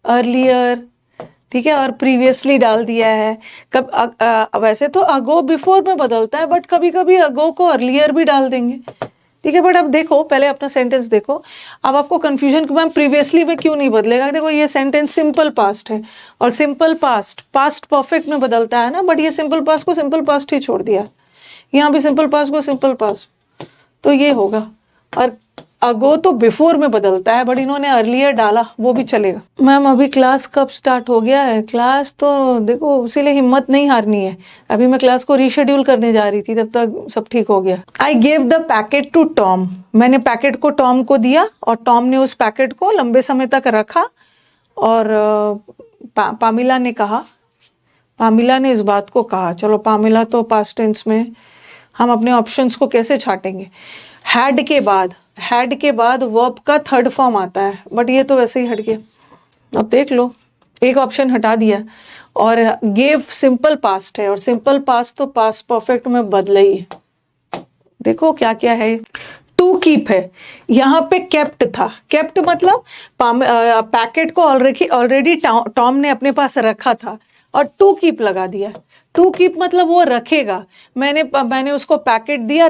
अर्लियर, ठीक है, और प्रीवियसली डाल दिया है। वैसे तो अगो बिफोर में बदलता है, बट कभी कभी अगो को अर्लियर भी डाल देंगे, ठीक है। बट अब देखो पहले अपना सेंटेंस देखो, अब आपको कंफ्यूजन कि मैम प्रीवियसली में क्यों नहीं बदलेगा, देखो ये सेंटेंस सिंपल पास्ट है और सिंपल पास्ट पास्ट परफेक्ट में बदलता है ना, बट ये सिंपल पास्ट को सिंपल पास्ट ही छोड़ दिया, यहाँ भी सिंपल पास्ट को सिंपल पास्ट, तो ये होगा। और अगो तो बिफोर में बदलता है, बट इन्होंने अर्लियर डाला, वो भी चलेगा। मैम अभी क्लास कब स्टार्ट हो गया है, क्लास तो देखो इसीलिए हिम्मत नहीं हारनी है, अभी मैं क्लास को रीशेड्यूल करने जा रही थी, तब तक सब ठीक हो गया। I gave the packet to Tom, मैंने पैकेट को टॉम को दिया और टॉम ने उस पैकेट को लंबे समय तक रखा, और पामिला ने कहा, पामिला ने इस बात को कहा, चलो पामिला तो पास्ट टेंस में, हम अपने ऑप्शंस को कैसे छाटेंगे। हैड के बाद वर्ब का थर्ड फॉर्म आता है, बट ये तो वैसे ही हट गया, अब देख लो एक ऑप्शन हटा दिया, और गेव सिंपल पास्ट है और सिंपल पास्ट तो पास्ट परफेक्ट में बदला ही है। देखो क्या क्या है, टू कीप है, यहाँ पे केप्ट था, केप्ट मतलब पैकेट को ऑलरेडी टॉम ने अपने पास रखा था और टू कीप लगा दिया, टू कीप मतलब वो रखेगा, मैंने उसको पैकेट दिया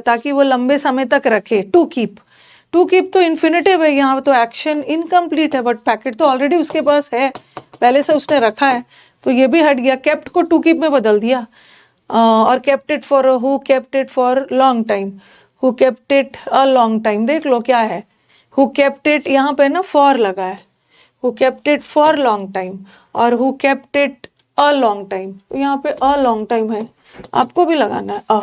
ताकि वो लंबे समय तक रखे, टू कीप तो इन्फिनिटिव है, यहाँ तो एक्शन इनकम्प्लीट है, बट पैकेट तो ऑलरेडी उसके पास है, पहले से उसने रखा है, तो ये भी हट गया, केप्ट को टू कीप में बदल दिया। और kept it for, who kept it for long time, who kept it a long time, देख लो क्या है, हु केप्ट इट, यहाँ पे ना फॉर लगा है, who kept it for long time और who kept it a long time, तो यहाँ पे अ लॉन्ग टाइम है, आपको भी लगाना है अ।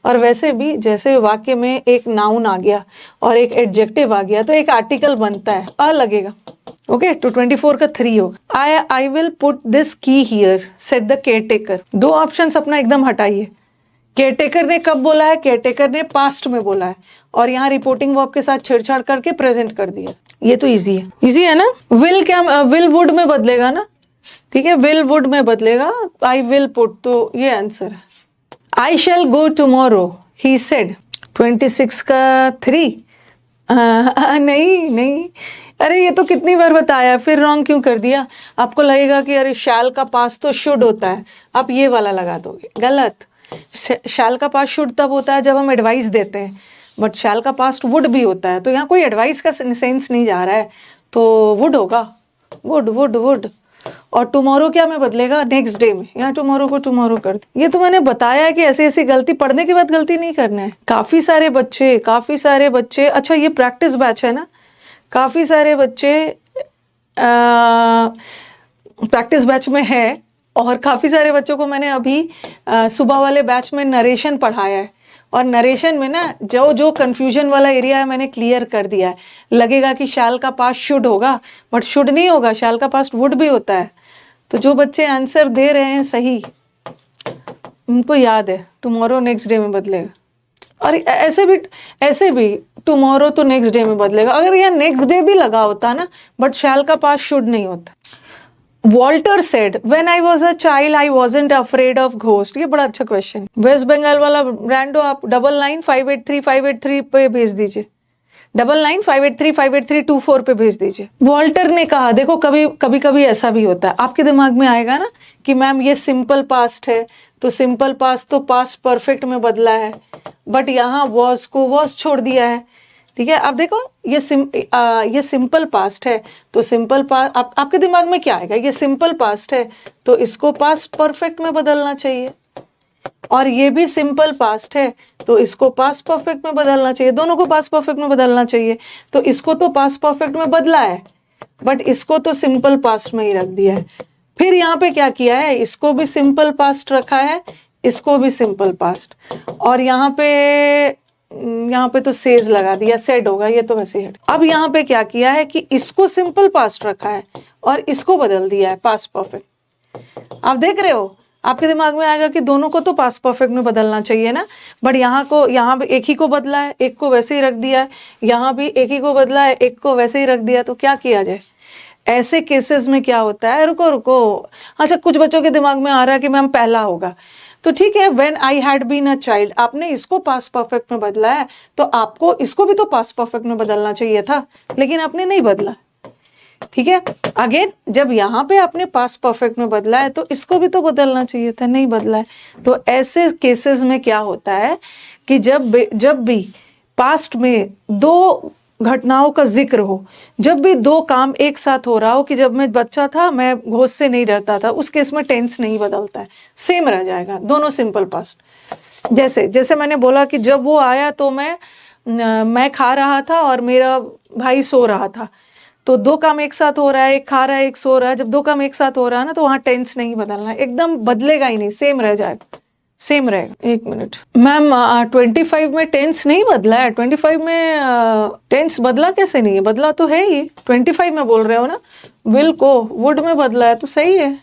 और वैसे भी जैसे वाक्य में एक नाउन आ गया और एक एडजेक्टिव आ गया तो एक आर्टिकल बनता है, अ लगेगा। ओके, तो 24 का 3 होगा। आई विल पुट दिस की here said the caretaker. 2 options अपना एकदम हटाइए, केयरटेकर ने कब बोला है, केयरटेकर ने पास्ट में बोला है, और यहाँ रिपोर्टिंग वर्ब के साथ छेड़छाड़ करके प्रेजेंट कर दिया, ये तो इजी है ना। विल क्या, विल वुड में बदलेगा ना, ठीक है, विल वुड में बदलेगा, आई विल पुट, तो ये आंसर है। आई शैल गो टुमारो ही सेड, 26 का 3, नहीं, अरे ये तो कितनी बार बताया, फिर रॉन्ग क्यों कर दिया। आपको लगेगा कि अरे शैल का पास तो शुड होता है, आप ये वाला लगा दोगे, गलत। शैल का पास शुड तब होता है जब हम एडवाइस देते हैं, बट शैल का पास्ट वुड भी होता है, तो यहाँ कोई एडवाइस का सेंस नहीं जा रहा है, तो वुड होगा, वुड। और टुमारो क्या में बदलेगा, नेक्स्ट डे में, यहाँ टुमारो को टुमारो कर दे। ये तो मैंने बताया है कि ऐसी गलती पढ़ने के बाद गलती नहीं करना है। काफी सारे बच्चे, अच्छा ये प्रैक्टिस बैच है ना, काफी सारे बच्चे प्रैक्टिस बैच में है, और काफी सारे बच्चों को मैंने अभी सुबह वाले बैच में नरेशन पढ़ाया है, और नरेशन में ना जो कंफ्यूजन वाला एरिया है मैंने क्लियर कर दिया है। लगेगा कि शैल का पास्ट शुड होगा, बट शुड नहीं होगा, शैल का पास्ट वुड भी होता है। तो जो बच्चे आंसर दे रहे हैं सही, उनको याद है टुमारो नेक्स्ट डे में बदलेगा, और ऐसे भी टुमारो तो नेक्स्ट डे में बदलेगा। अगर यहाँ नेक्स्ट डे भी लगा होता ना, बट शैल का पास्ट शुड नहीं होता। Walter said when I was a child I wasn't afraid of ghost. ये बड़ा अच्छा क्वेश्चन। वेस्ट बंगाल वाला रैंडो आप 99583583 पे भेज दीजिए, 9958358324 पे भेज दीजिए। वॉल्टर ने कहा, देखो कभी कभी ऐसा भी होता है, आपके दिमाग में आएगा ना कि मैम ये सिंपल पास्ट है, तो सिंपल पास्ट तो पास्ट परफेक्ट में बदला है, बट यहाँ वॉज को वॉज छोड़ दिया है। ठीक है, अब देखो ये सिंपल पास्ट है, तो सिंपल पास्ट आपके दिमाग में क्या आएगा, ये सिंपल पास्ट है तो इसको पास्ट परफेक्ट में बदलना चाहिए, और ये भी सिंपल पास्ट है तो इसको पास्ट परफेक्ट में बदलना चाहिए, दोनों को पास्ट परफेक्ट में बदलना चाहिए। तो इसको तो पास्ट परफेक्ट में बदला है, बट इसको तो सिंपल पास्ट में ही रख दिया है। फिर यहाँ पे क्या किया है, इसको भी सिंपल पास्ट रखा है, इसको भी सिंपल पास्ट, और यहाँ पे तो सेज लगा दिया, सेड होगा, ये तो वैसे ही हट। अब यहाँ पे क्या किया है कि इसको सिंपल पास्ट रखा है और इसको बदल दिया है पास्ट परफेक्ट। आप देख रहे हो, आपके दिमाग में आएगा कि दोनों को तो पास्ट परफेक्ट में बदलना चाहिए ना, बट यहाँ पे एक ही को बदला है, एक को वैसे ही रख दिया है, यहाँ भी एक ही को बदला है, एक को वैसे ही रख दिया, तो क्या किया जाए। ऐसे केसेस में क्या होता है, रुको, अच्छा कुछ बच्चों के दिमाग में आ रहा है कि मैम पहला होगा, तो ठीक है, when I had been a child, आपने इसको पास्ट परफेक्ट में बदला है तो आपको इसको भी तो पास्ट परफेक्ट में बदलना चाहिए था, लेकिन आपने नहीं बदला। ठीक है, अगेन जब यहाँ पे आपने पास्ट परफेक्ट में बदला है तो इसको भी तो बदलना चाहिए था, नहीं बदला है। तो ऐसे केसेस में क्या होता है कि जब भी पास्ट में दो घटनाओं का जिक्र हो, जब भी दो काम एक साथ हो रहा हो, कि जब मैं बच्चा था मैं घोस्ट से नहीं डरता था, उस केस में टेंस नहीं बदलता है, सेम रह जाएगा, दोनों सिंपल पास्ट। जैसे मैंने बोला कि जब वो आया तो मैं खा रहा था और मेरा भाई सो रहा था, तो दो काम एक साथ हो रहा है, एक खा रहा है एक सो रहा है, जब दो काम एक साथ हो रहा है ना तो वहाँ टेंस नहीं बदलना है, एकदम बदलेगा ही नहीं, सेम रह जाएगा, सेम रहेगा। एक मिनट मैम, 25 में टेंस नहीं बदला है, 25 में टेंस बदला कैसे नहीं है, बदला तो है ही, 25 में बोल रहे हो ना, विल को वुड में बदला है तो सही है,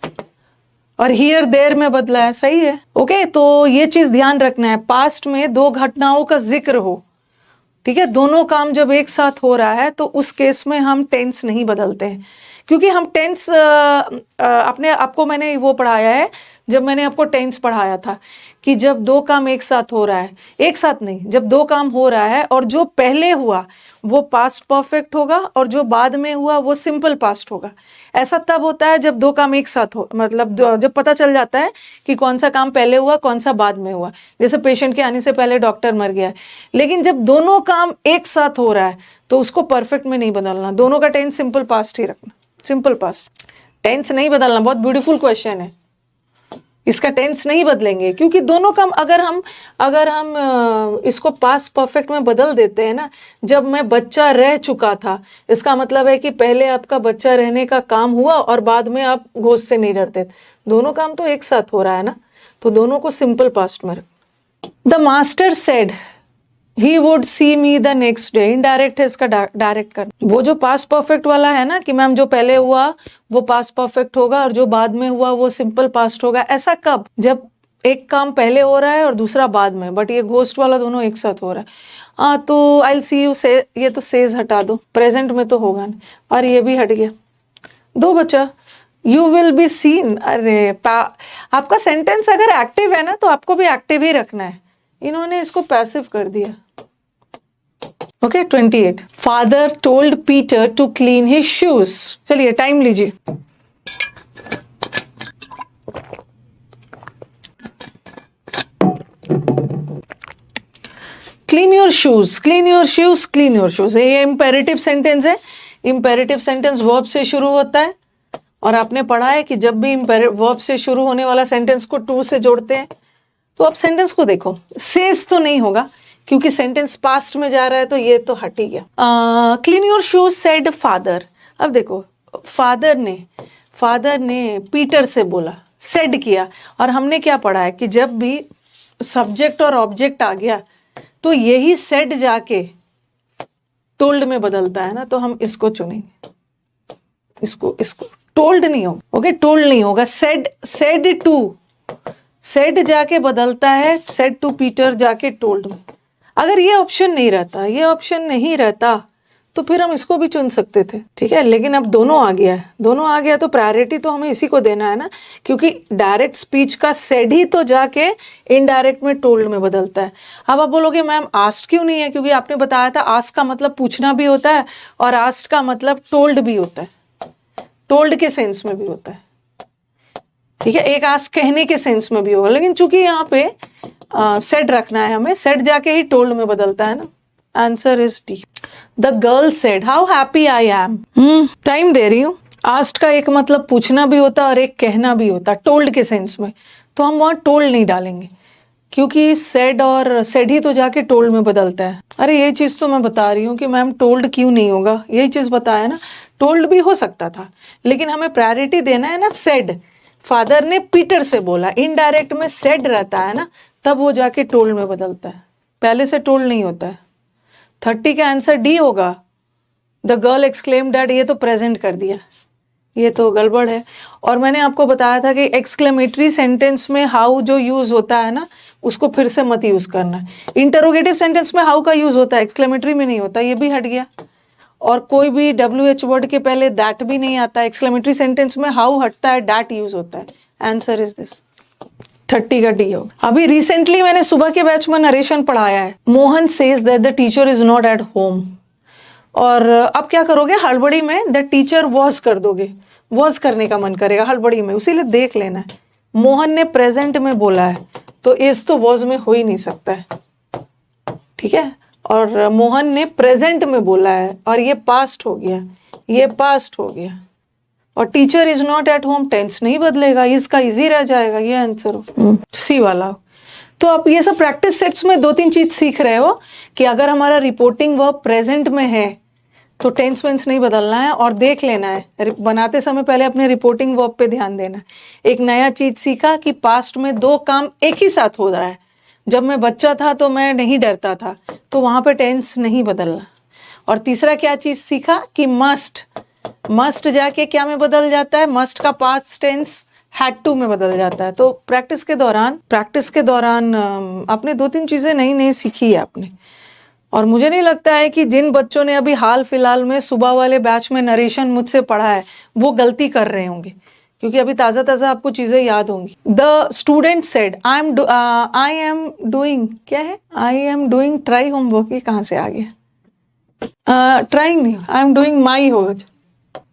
और हियर देयर में बदला है, सही है। ओके, तो ये चीज ध्यान रखना है, पास्ट में दो घटनाओं का जिक्र हो, ठीक है, दोनों काम जब एक साथ हो रहा है तो उस केस में हम टेंस नहीं बदलते हैं, क्योंकि हम टेंस आपको मैंने वो पढ़ाया है, जब मैंने आपको टेंस पढ़ाया था कि जब दो काम एक साथ हो रहा है, एक साथ नहीं, जब दो काम हो रहा है और जो पहले हुआ वो पास्ट परफेक्ट होगा और जो बाद में हुआ वो सिंपल पास्ट होगा। ऐसा तब होता है जब दो काम एक साथ हो, मतलब जब पता चल जाता है कि कौन सा काम पहले हुआ कौन सा बाद में हुआ, जैसे पेशेंट के आने से पहले डॉक्टर मर गया है, लेकिन जब दोनों काम एक साथ हो रहा है तो उसको परफेक्ट में नहीं बदलना, दोनों का टेंस सिंपल पास्ट ही रखना, सिंपल पास्ट, टेंस नहीं बदलना। बहुत ब्यूटीफुल क्वेश्चन है, इसका टेंस नहीं बदलेंगे, क्योंकि दोनों काम अगर हम इसको पास्ट परफेक्ट में बदल देते हैं ना, जब मैं बच्चा रह चुका था, इसका मतलब है कि पहले आपका बच्चा रहने का काम हुआ और बाद में आप घोस्ट से नहीं डरते, दोनों काम तो एक साथ हो रहा है ना, तो दोनों को सिंपल पास्ट में रख। The master said he would see me the next day, indirect है, इसका डायरेक्ट कर। वो जो पास्ट परफेक्ट वाला है ना कि मैम जो पहले हुआ वो पास्ट परफेक्ट होगा और जो बाद में हुआ वो सिंपल पास्ट होगा, ऐसा कब, जब एक काम पहले हो रहा है और दूसरा बाद में, बट ये घोस्ट वाला दोनों एक साथ हो रहा है। तो आई विल सी यू से, ये तो सेज हटा दो, प्रेजेंट में तो होगा नहीं, और ये भी हट गया, दो बचा, यू विल बी सीन। अरे आपका सेंटेंस अगर एक्टिव है ना तो आपको भी एक्टिव ही रखना है, इन्होंने इसको पैसिव कर दिया। Okay, 28 father told Peter to clean his shoes. चलिए टाइम लीजिए। Clean your shoes, clean your shoes, clean your shoes, ये इंपेरेटिव सेंटेंस है। इंपेरेटिव सेंटेंस वर्ब से शुरू होता है, और आपने पढ़ा है कि जब भी वर्ब से शुरू होने वाला सेंटेंस को टू से जोड़ते हैं। तो अब सेंटेंस को देखो, सेज तो नहीं होगा क्योंकि सेंटेंस पास्ट में जा रहा है, तो ये तो हट ही गया। Clean your shoes said father. अब देखो, फादर ने पीटर से बोला, सेड किया, और हमने क्या पढ़ा है कि जब भी सब्जेक्ट और ऑब्जेक्ट आ गया तो यही सेड जाके टोल्ड में बदलता है ना, तो हम इसको चुनेंगे, इसको टोल्ड नहीं होगा, ओके, टोल्ड नहीं होगा, सेड टू, सेड जाके बदलता है, सेड टू पीटर जाके टोल्ड में। अगर ये ऑप्शन नहीं रहता, तो फिर हम इसको भी चुन सकते थे, ठीक है। लेकिन अब दोनों आ गया है, दोनों आ गया तो प्रायोरिटी तो हमें इसी को देना है ना, क्योंकि डायरेक्ट स्पीच का सेड ही तो जाके इनडायरेक्ट में टोल्ड में बदलता है। अब आप बोलोगे मैम आस्क्ड क्यों नहीं है, क्योंकि आपने बताया था आस्क का मतलब पूछना भी होता है और आस्क्ड का मतलब टोल्ड भी होता है, टोल्ड के सेंस में भी होता है, ठीक है। एक आस्क कहने के सेंस में भी होगा, लेकिन चूंकि यहाँ पे सेड रखना है हमें, सेड जाके ही टोल्ड में बदलता है ना। Answer is D. The girl said how happy I am. Time दे रही हूँ। आस्क्ड का एक मतलब पूछना भी होता है और एक कहना भी होता है टोल्ड के सेंस में, तो हम वहाँ टोल्ड नहीं डालेंगे, क्योंकि सेड और सेड ही तो जाके टोल्ड में बदलता है। अरे ये चीज़ तो मैं बता रही हूँ कि मैम टोल्ड क्यों नहीं होगा, यही चीज़ बताया ना, टोल्ड भी हो सकता था, लेकिन हमें प्रायोरिटी देना है ना सेड। फादर ने पीटर से बोला, इनडायरेक्ट में सेड रहता है ना, तब वो जाके टोल्ड में बदलता है, पहले से टोल्ड नहीं होता है। 30 का आंसर डी होगा। द गर्ल एक्सक्लेम डैड, ये तो प्रेजेंट कर दिया, ये तो गड़बड़ है। और मैंने आपको बताया था कि एक्सक्लेमेटरी सेंटेंस में हाउ जो यूज होता है ना, उसको फिर से मत यूज करना। इंटरोगेटिव सेंटेंस में हाउ का यूज होता है, एक्सक्लेमेटरी में नहीं होता, ये भी हट गया। और कोई भी WH वर्ड के पहले दैट भी नहीं आता। एक्सक्लेमेटरी सेंटेंस में हाउ हटता है, डैट यूज होता है। आंसर इज दिस, 30 का डी होगा। अभी रिसेंटली मैंने सुबह के बैच में नरेशन पढ़ाया है, Mohan says that the teacher is not at home. और अब क्या करोगे, हड़बड़ी में द टीचर वॉज कर दोगे, वॉज करने का मन करेगा हड़बड़ी में, उसीलिए देख लेना है। मोहन ने प्रेजेंट में बोला है तो इस तो वॉज में हो ही नहीं सकता है, ठीक है। और मोहन ने प्रेजेंट में बोला है और ये पास्ट हो गया, ये पास्ट हो गया। और teacher is not at home, tense नहीं बदलेगा, इसका इजी रह जाएगा, ये आंसर हो सी वाला। तो आप ये सब प्रैक्टिस सेट्स में 2-3 चीज सीख रहे हो कि अगर हमारा रिपोर्टिंग वर्ब प्रेजेंट में है तो टेंस वेंस नहीं बदलना है, और देख लेना है बनाते समय पहले अपने रिपोर्टिंग वर्ब पे ध्यान देना है। एक नया चीज सीखा कि पास्ट में 2 काम एक ही साथ हो रहा है। जब मैं बच्चा था तो मैं नहीं डरता था, तो वहां पे टेंस नहीं बदलना। और तीसरा क्या चीज सीखा कि मस्ट, मस्ट जाके क्या में बदल जाता है, मस्ट का पास्ट टेंस हैड टू में बदल जाता है। तो प्रैक्टिस के दौरान आपने 2-3 चीजें नई नई सीखी है आपने। और मुझे नहीं लगता है कि जिन बच्चों ने अभी हाल फिलहाल में सुबह वाले बैच में नरेशन मुझसे पढ़ा है वो गलती कर रहे होंगे, क्योंकि अभी ताज़ा ताज़ा आपको चीज़ें याद होंगी। The student said I am doing, क्या है, I am doing try homework, ये कहाँ से आ गया, ट्राइंग नहीं, आई एम डूइंग माई होगा,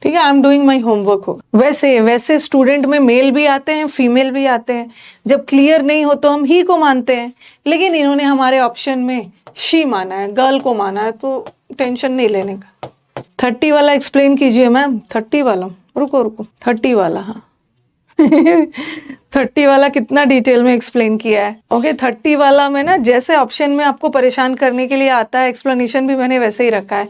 ठीक है, I am doing my homework हो। वैसे स्टूडेंट में मेल भी आते हैं, फीमेल भी आते हैं। जब क्लियर नहीं हो तो हम ही को मानते हैं, लेकिन इन्होंने हमारे ऑप्शन में शी माना है, गर्ल को माना है, तो टेंशन नहीं लेने का। 30 वाला एक्सप्लेन कीजिए मैम। 30 वाला, रुको 30 वाला, हाँ 30 वाला कितना डिटेल में एक्सप्लेन किया है। ओके 30 वाला में ना, जैसे ऑप्शन में आपको परेशान करने के लिए आता है, एक्सप्लेनेशन भी मैंने वैसे ही रखा है।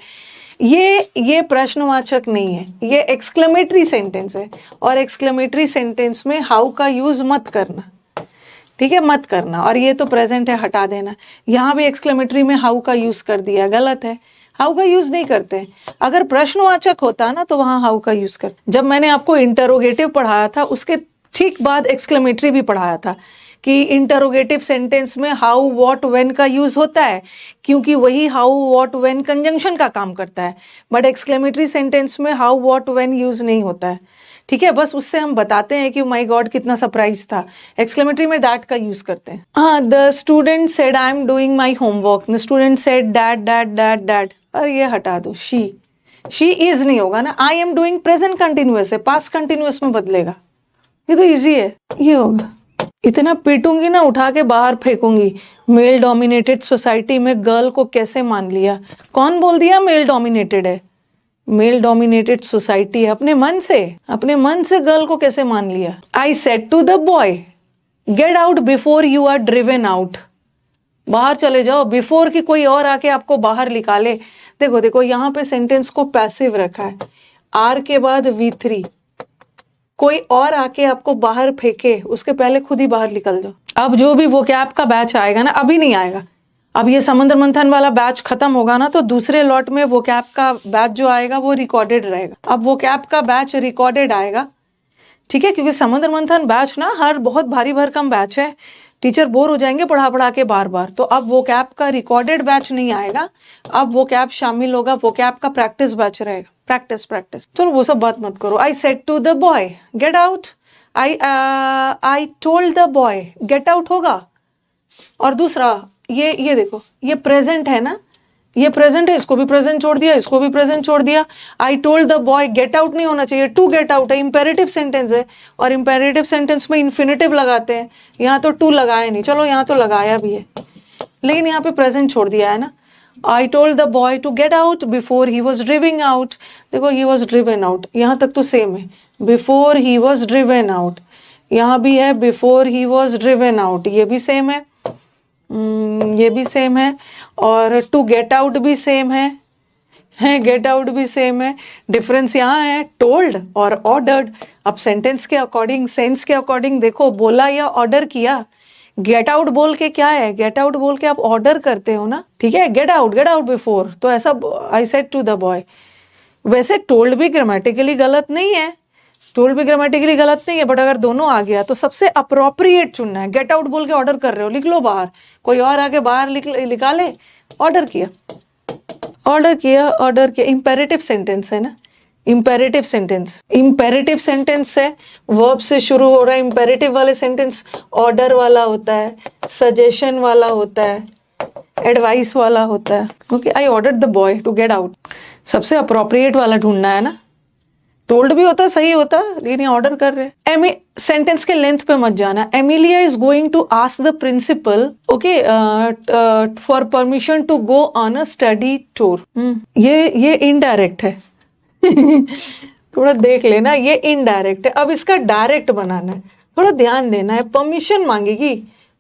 ये प्रश्नवाचक नहीं है, ये एक्सक्लेमेटरी सेंटेंस है, और एक्सक्लेमेटरी सेंटेंस में हाउ का यूज मत करना, ठीक है, मत करना। और ये तो प्रेजेंट है, हटा देना। यहाँ भी एक्सक्लेमेटरी में हाउ का यूज कर दिया, गलत है, हाउ का यूज नहीं करते हैं। अगर प्रश्नवाचक होता ना तो वहां हाउ का यूज कर। जब मैंने आपको इंटरोगेटिव पढ़ाया था उसके ठीक बाद एक्सक्लेमेटरी भी पढ़ाया था कि इंटरोगेटिव सेंटेंस में हाउ व्हाट व्हेन का यूज होता है, क्योंकि वही हाउ व्हाट व्हेन कंजंक्शन का काम करता है। बट एक्सक्लेमेटरी सेंटेंस में हाउ व्हाट व्हेन यूज नहीं होता है, ठीक है। बस उससे हम बताते हैं कि माय गॉड कितना सरप्राइज था। एक्सक्लेमेटरी में दैट का यूज करते हैं। हाँ, the student said I am doing my homework, the student said dad, और ये हटा दो, शी इज नहीं होगा ना। I am doing present continuous है, पास्ट कंटिन्यूअस में बदलेगा, ये तो इजी है, ये होगा। इतना पीटूंगी ना, उठा के बाहर फेंकूंगी। मेल डोमिनेटेड सोसाइटी में गर्ल को कैसे मान लिया? कौन बोल दिया मेल डोमिनेटेड है? मेल डोमिनेटेड सोसाइटी है। अपने मन से गर्ल को कैसे मान लिया? I said to the boy get out before you are driven out. बाहर चले जाओ बिफोर की कोई और आके आपको बाहर निकाले। देखो यहाँ पे सेंटेंस को पैसिव रखा है, आर के बाद V3, कोई और आके आपको बाहर फेंके उसके पहले खुद ही बाहर निकल जाओ। अब जो भी वोकैब का बैच आएगा ना, अभी नहीं आएगा, अब ये समुद्र मंथन वाला बैच खत्म होगा ना, तो दूसरे लॉट में वोकैब का बैच जो आएगा वो रिकॉर्डेड रहेगा। अब वोकैब का बैच रिकॉर्डेड आएगा, ठीक है, क्योंकि समुद्र मंथन बैच ना हर बहुत भारी भरकम बैच है। टीचर बोर हो जाएंगे पढ़ा पढ़ा के बार बार। तो अब वो कैप का रिकॉर्डेड बैच नहीं आएगा, अब वो कैप शामिल होगा, वो कैप का प्रैक्टिस बैच रहेगा। प्रैक्टिस प्रैक्टिस, चलो वो सब बात मत करो। I said to the boy get out, I told the boy get out होगा। और दूसरा ये देखो, ये प्रेजेंट है ना, ये प्रेजेंट है, इसको भी प्रेजेंट छोड़ दिया, इसको भी प्रेजेंट छोड़ दिया। आई told the boy get out नहीं होना चाहिए, टू गेट आउट है, इंपेरेटिव सेंटेंस है, और इंपेरेटिव सेंटेंस में इन्फिनेटिव लगाते हैं, यहाँ तो टू लगाया नहीं, चलो यहाँ तो लगाया भी है, लेकिन यहाँ पे प्रेजेंट छोड़ दिया है ना। I told the boy to get out before he was driving out, देखो ही वॉज ड्रिवन आउट, यहाँ तक तो सेम है, before he was driven out, यहाँ भी है before he was driven out, ये भी सेम है, ये भी सेम है, और टू गेट आउट भी सेम है, गेट आउट भी सेम है। डिफरेंस यहाँ है टोल्ड और ऑर्डर्ड। अब सेंटेंस के अकॉर्डिंग, सेंस के अकॉर्डिंग देखो, बोला या ऑर्डर किया। गेट आउट बोल के क्या है, गेट आउट बोल के आप ऑर्डर करते हो ना, ठीक है, गेट आउट बिफोर, तो ऐसा I said to the boy. वैसे टोल्ड भी ग्रामेटिकली गलत नहीं है, टोल्ड भी ग्रामेटिकली गलत नहीं है, बट अगर दोनों आ गया तो सबसे अप्रोप्रिएट चुनना है। गेट आउट बोल के ऑर्डर कर रहे हो, लिख लो बाहर, कोई और आगे बाहर लिखा ले, ऑर्डर किया, ऑर्डर किया, ऑर्डर किया। इंपेरेटिव सेंटेंस है ना, इंपेरेटिव सेंटेंस, इंपेरेटिव सेंटेंस है, वर्ब से शुरू हो रहा है। इंपेरेटिव वाले सेंटेंस ऑर्डर वाला होता है, सजेशन वाला होता है, एडवाइस वाला होता है। Okay, I ordered the boy to get out, सबसे अप्रोप्रिएट वाला ढूंढना है ना। टोल्ड भी होता सही होता, लेकिन ऑर्डर कर रहे। सेंटेंस के लेंथ पे मत जाना। Emilia is going to ask the principal okay for permission to go on a study tour. ये इनडायरेक्ट है थोड़ा देख लेना, ये इनडायरेक्ट है। अब इसका डायरेक्ट बनाना है, थोड़ा ध्यान देना है। परमिशन मांगेगी,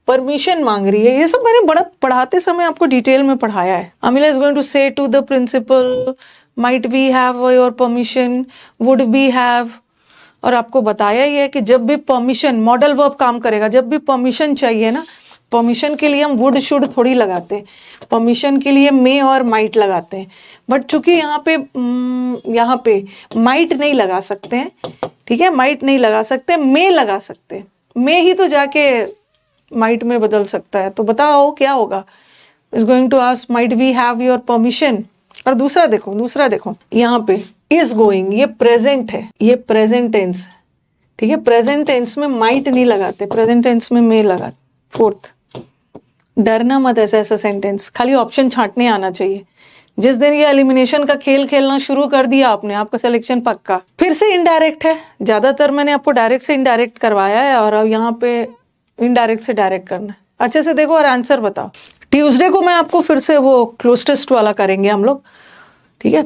परमिशन मांग रही है, ये सब मैंने बड़ा पढ़ाते समय आपको डिटेल में पढ़ाया है। Amelia is going to say to the principal might we have your permission, would we have, और आपको बताया ही है कि जब भी परमिशन, मॉडल वर्ब काम करेगा, जब भी परमिशन चाहिए ना, परमिशन के लिए हम would should थोड़ी लगाते हैं, परमिशन के लिए may और might लगाते हैं। बट चूंकि यहाँ पे might नहीं लगा सकते हैं, ठीक है, might नहीं लगा सकते, may लगा सकते हैं। may ही तो जाके might में बदल सकता है। तो बताओ क्या होगा, is going to ask might we have your permission। और दूसरा देखो यहाँ पे इज गोइंग, ये प्रेजेंट है, ये प्रेजेंट टेंस, ठीक है, प्रेजेंट टेंस में माइट नहीं लगाते, प्रेजेंट टेंस में मे लगाते। फोर्थ, डरना मत ऐसा सेंटेंस, खाली ऑप्शन छांटने आना चाहिए। जिस दिन ये एलिमिनेशन का खेल खेलना शुरू कर दिया आपने, आपका सिलेक्शन पक्का। फिर से इनडायरेक्ट है, ज्यादातर मैंने आपको डायरेक्ट से इनडायरेक्ट करवाया है, और अब यहाँ पे इनडायरेक्ट से डायरेक्ट करना है। अच्छे से देखो और आंसर बताओ। ट्यूसडे को मैं आपको फिर से वो क्लोज टेस्ट वाला करेंगे हम लोग, ठीक है,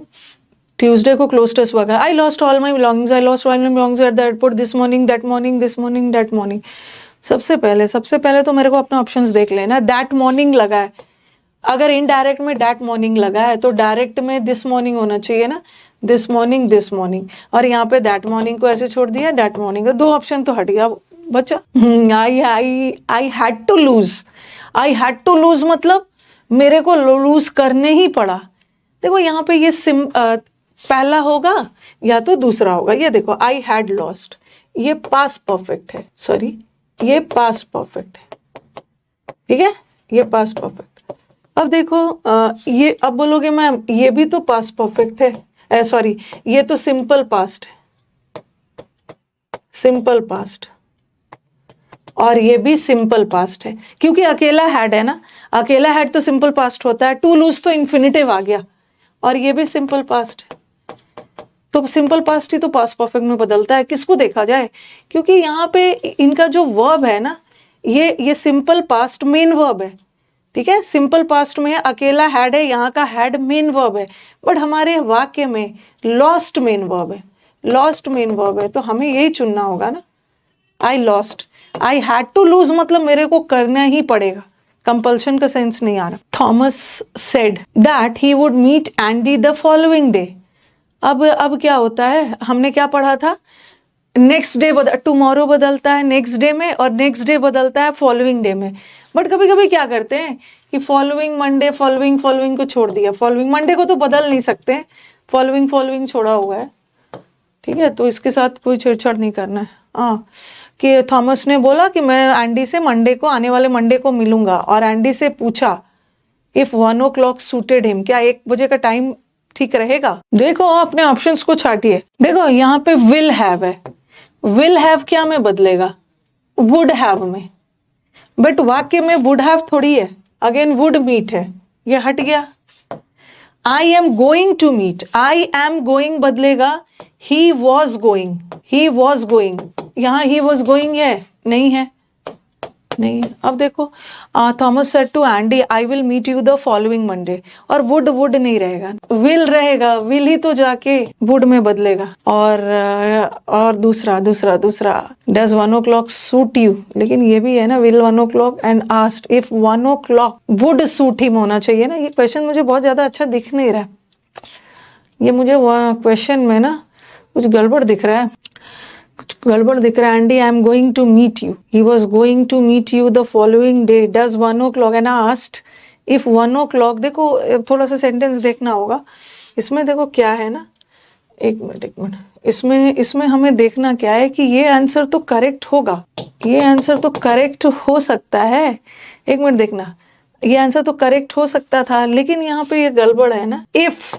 ट्यूसडे को क्लोज टेस्ट वगैरह। I lost all my belongings, I lost all my belongings at the airport this morning, that morning, this morning, that morning. सबसे पहले तो मेरे को अपने ऑप्शंस देख लेना। दैट मॉर्निंग लगा है, अगर इनडायरेक्ट में दैट मॉर्निंग लगा है तो डायरेक्ट में दिस मॉर्निंग होना चाहिए ना, दिस मॉर्निंग, दिस मॉर्निंग, और यहाँ पे दैट मॉर्निंग को ऐसे छोड़ दिया, दैट मॉर्निंग, दो ऑप्शन तो हट गया बच्चा। I had to lose, I had to lose मतलब मेरे को लूज करने ही पड़ा। देखो यहाँ पे ये पहला होगा या तो दूसरा होगा। ये देखो आई हैड लॉस्ट, ये पास्ट परफेक्ट है, सॉरी ये पास्ट परफेक्ट है, ठीक है, ये पास्ट परफेक्ट। अब देखो ये अब बोलोगे मैम ये भी तो पास्ट परफेक्ट है, सॉरी ये तो सिंपल पास्ट है, सिंपल पास्ट, और ये भी सिंपल पास्ट है, क्योंकि अकेला हैड है ना, अकेला हैड तो सिंपल पास्ट होता है। टू लूज तो इन्फिनिटिव आ गया, और ये भी सिंपल पास्ट है, तो सिंपल पास्ट ही तो पास्ट परफेक्ट में बदलता है। किसको देखा जाए, क्योंकि यहाँ पे इनका जो वर्ब है ना, ये सिंपल पास्ट मेन वर्ब है, ठीक है, सिंपल पास्ट में है, अकेला हैड है, यहाँ का हैड मेन वर्ब है, बट हमारे वाक्य में लॉस्ट मेन वर्ब है, लॉस्ट मेन वर्ब है, तो हमें यही चुनना होगा ना। I lost, I had to lose मतलब मेरे को करना ही पड़ेगा, कंपल्शन का सेंस नहीं आ रहा। Thomas said that he would meet Andy the following day. अब क्या होता है, हमने क्या पढ़ा था, नेक्स्ट डे टुमारो बदलता है नेक्स्ट डे में, और नेक्स्ट डे बदलता है फॉलोइंग डे में। बट कभी कभी क्या करते हैं कि फॉलोइंग मंडे, फॉलोइंग को छोड़ दिया, फॉलोइंग मंडे को तो बदल नहीं सकते, फॉलोइंग छोड़ा हुआ है, ठीक है, तो इसके साथ कोई छेड़छाड़ नहीं करना है। हाँ, कि थॉमस ने बोला कि मैं एंडी से मंडे को, आने वाले मंडे को मिलूंगा, और एंडी से पूछा इफ 1 o'clock सूटेड हिम, क्या 1 बजे का टाइम ठीक रहेगा। देखो अपने ऑप्शंस को छाटिए। देखो यहाँ पे विल हैव है, विल हैव क्या में बदलेगा, वुड हैव में, बट वाक्य में वुड हैव थोड़ी है, अगेन वुड मीट है, ये हट गया। I am going to meet, I am going बदलेगा he was going, he was going, यहाँ ही वॉज गोइंग है, नहीं है, नहीं है। अब देखो Thomas said to Andy I will meet you the following Monday, और वुड नहीं रहेगा, विल रहेगा, विल ही तो जाके वुड में बदलेगा। और दूसरा डज 1 o'clock सूट यू, लेकिन ये भी है ना, will 1 o'clock and asked if 1 o'clock would suit him होना चाहिए ना। ये क्वेश्चन मुझे बहुत ज्यादा अच्छा दिख नहीं रहा है, ये मुझे क्वेश्चन में ना कुछ गड़बड़ दिख रहा है, Andy I am going to meet you, he was going to meet you the following day, does 1 o'clock and asked if 1 o'clock। देखो थोड़ा सा सेंटेंस देखना होगा इसमें, देखो क्या है ना, एक मिनट, इसमें हमें देखना क्या है कि ये आंसर तो करेक्ट होगा, ये आंसर तो करेक्ट हो सकता है, एक मिनट देखना, ये आंसर तो करेक्ट हो सकता था, लेकिन यहाँ पे ये गड़बड़ है ना। इफ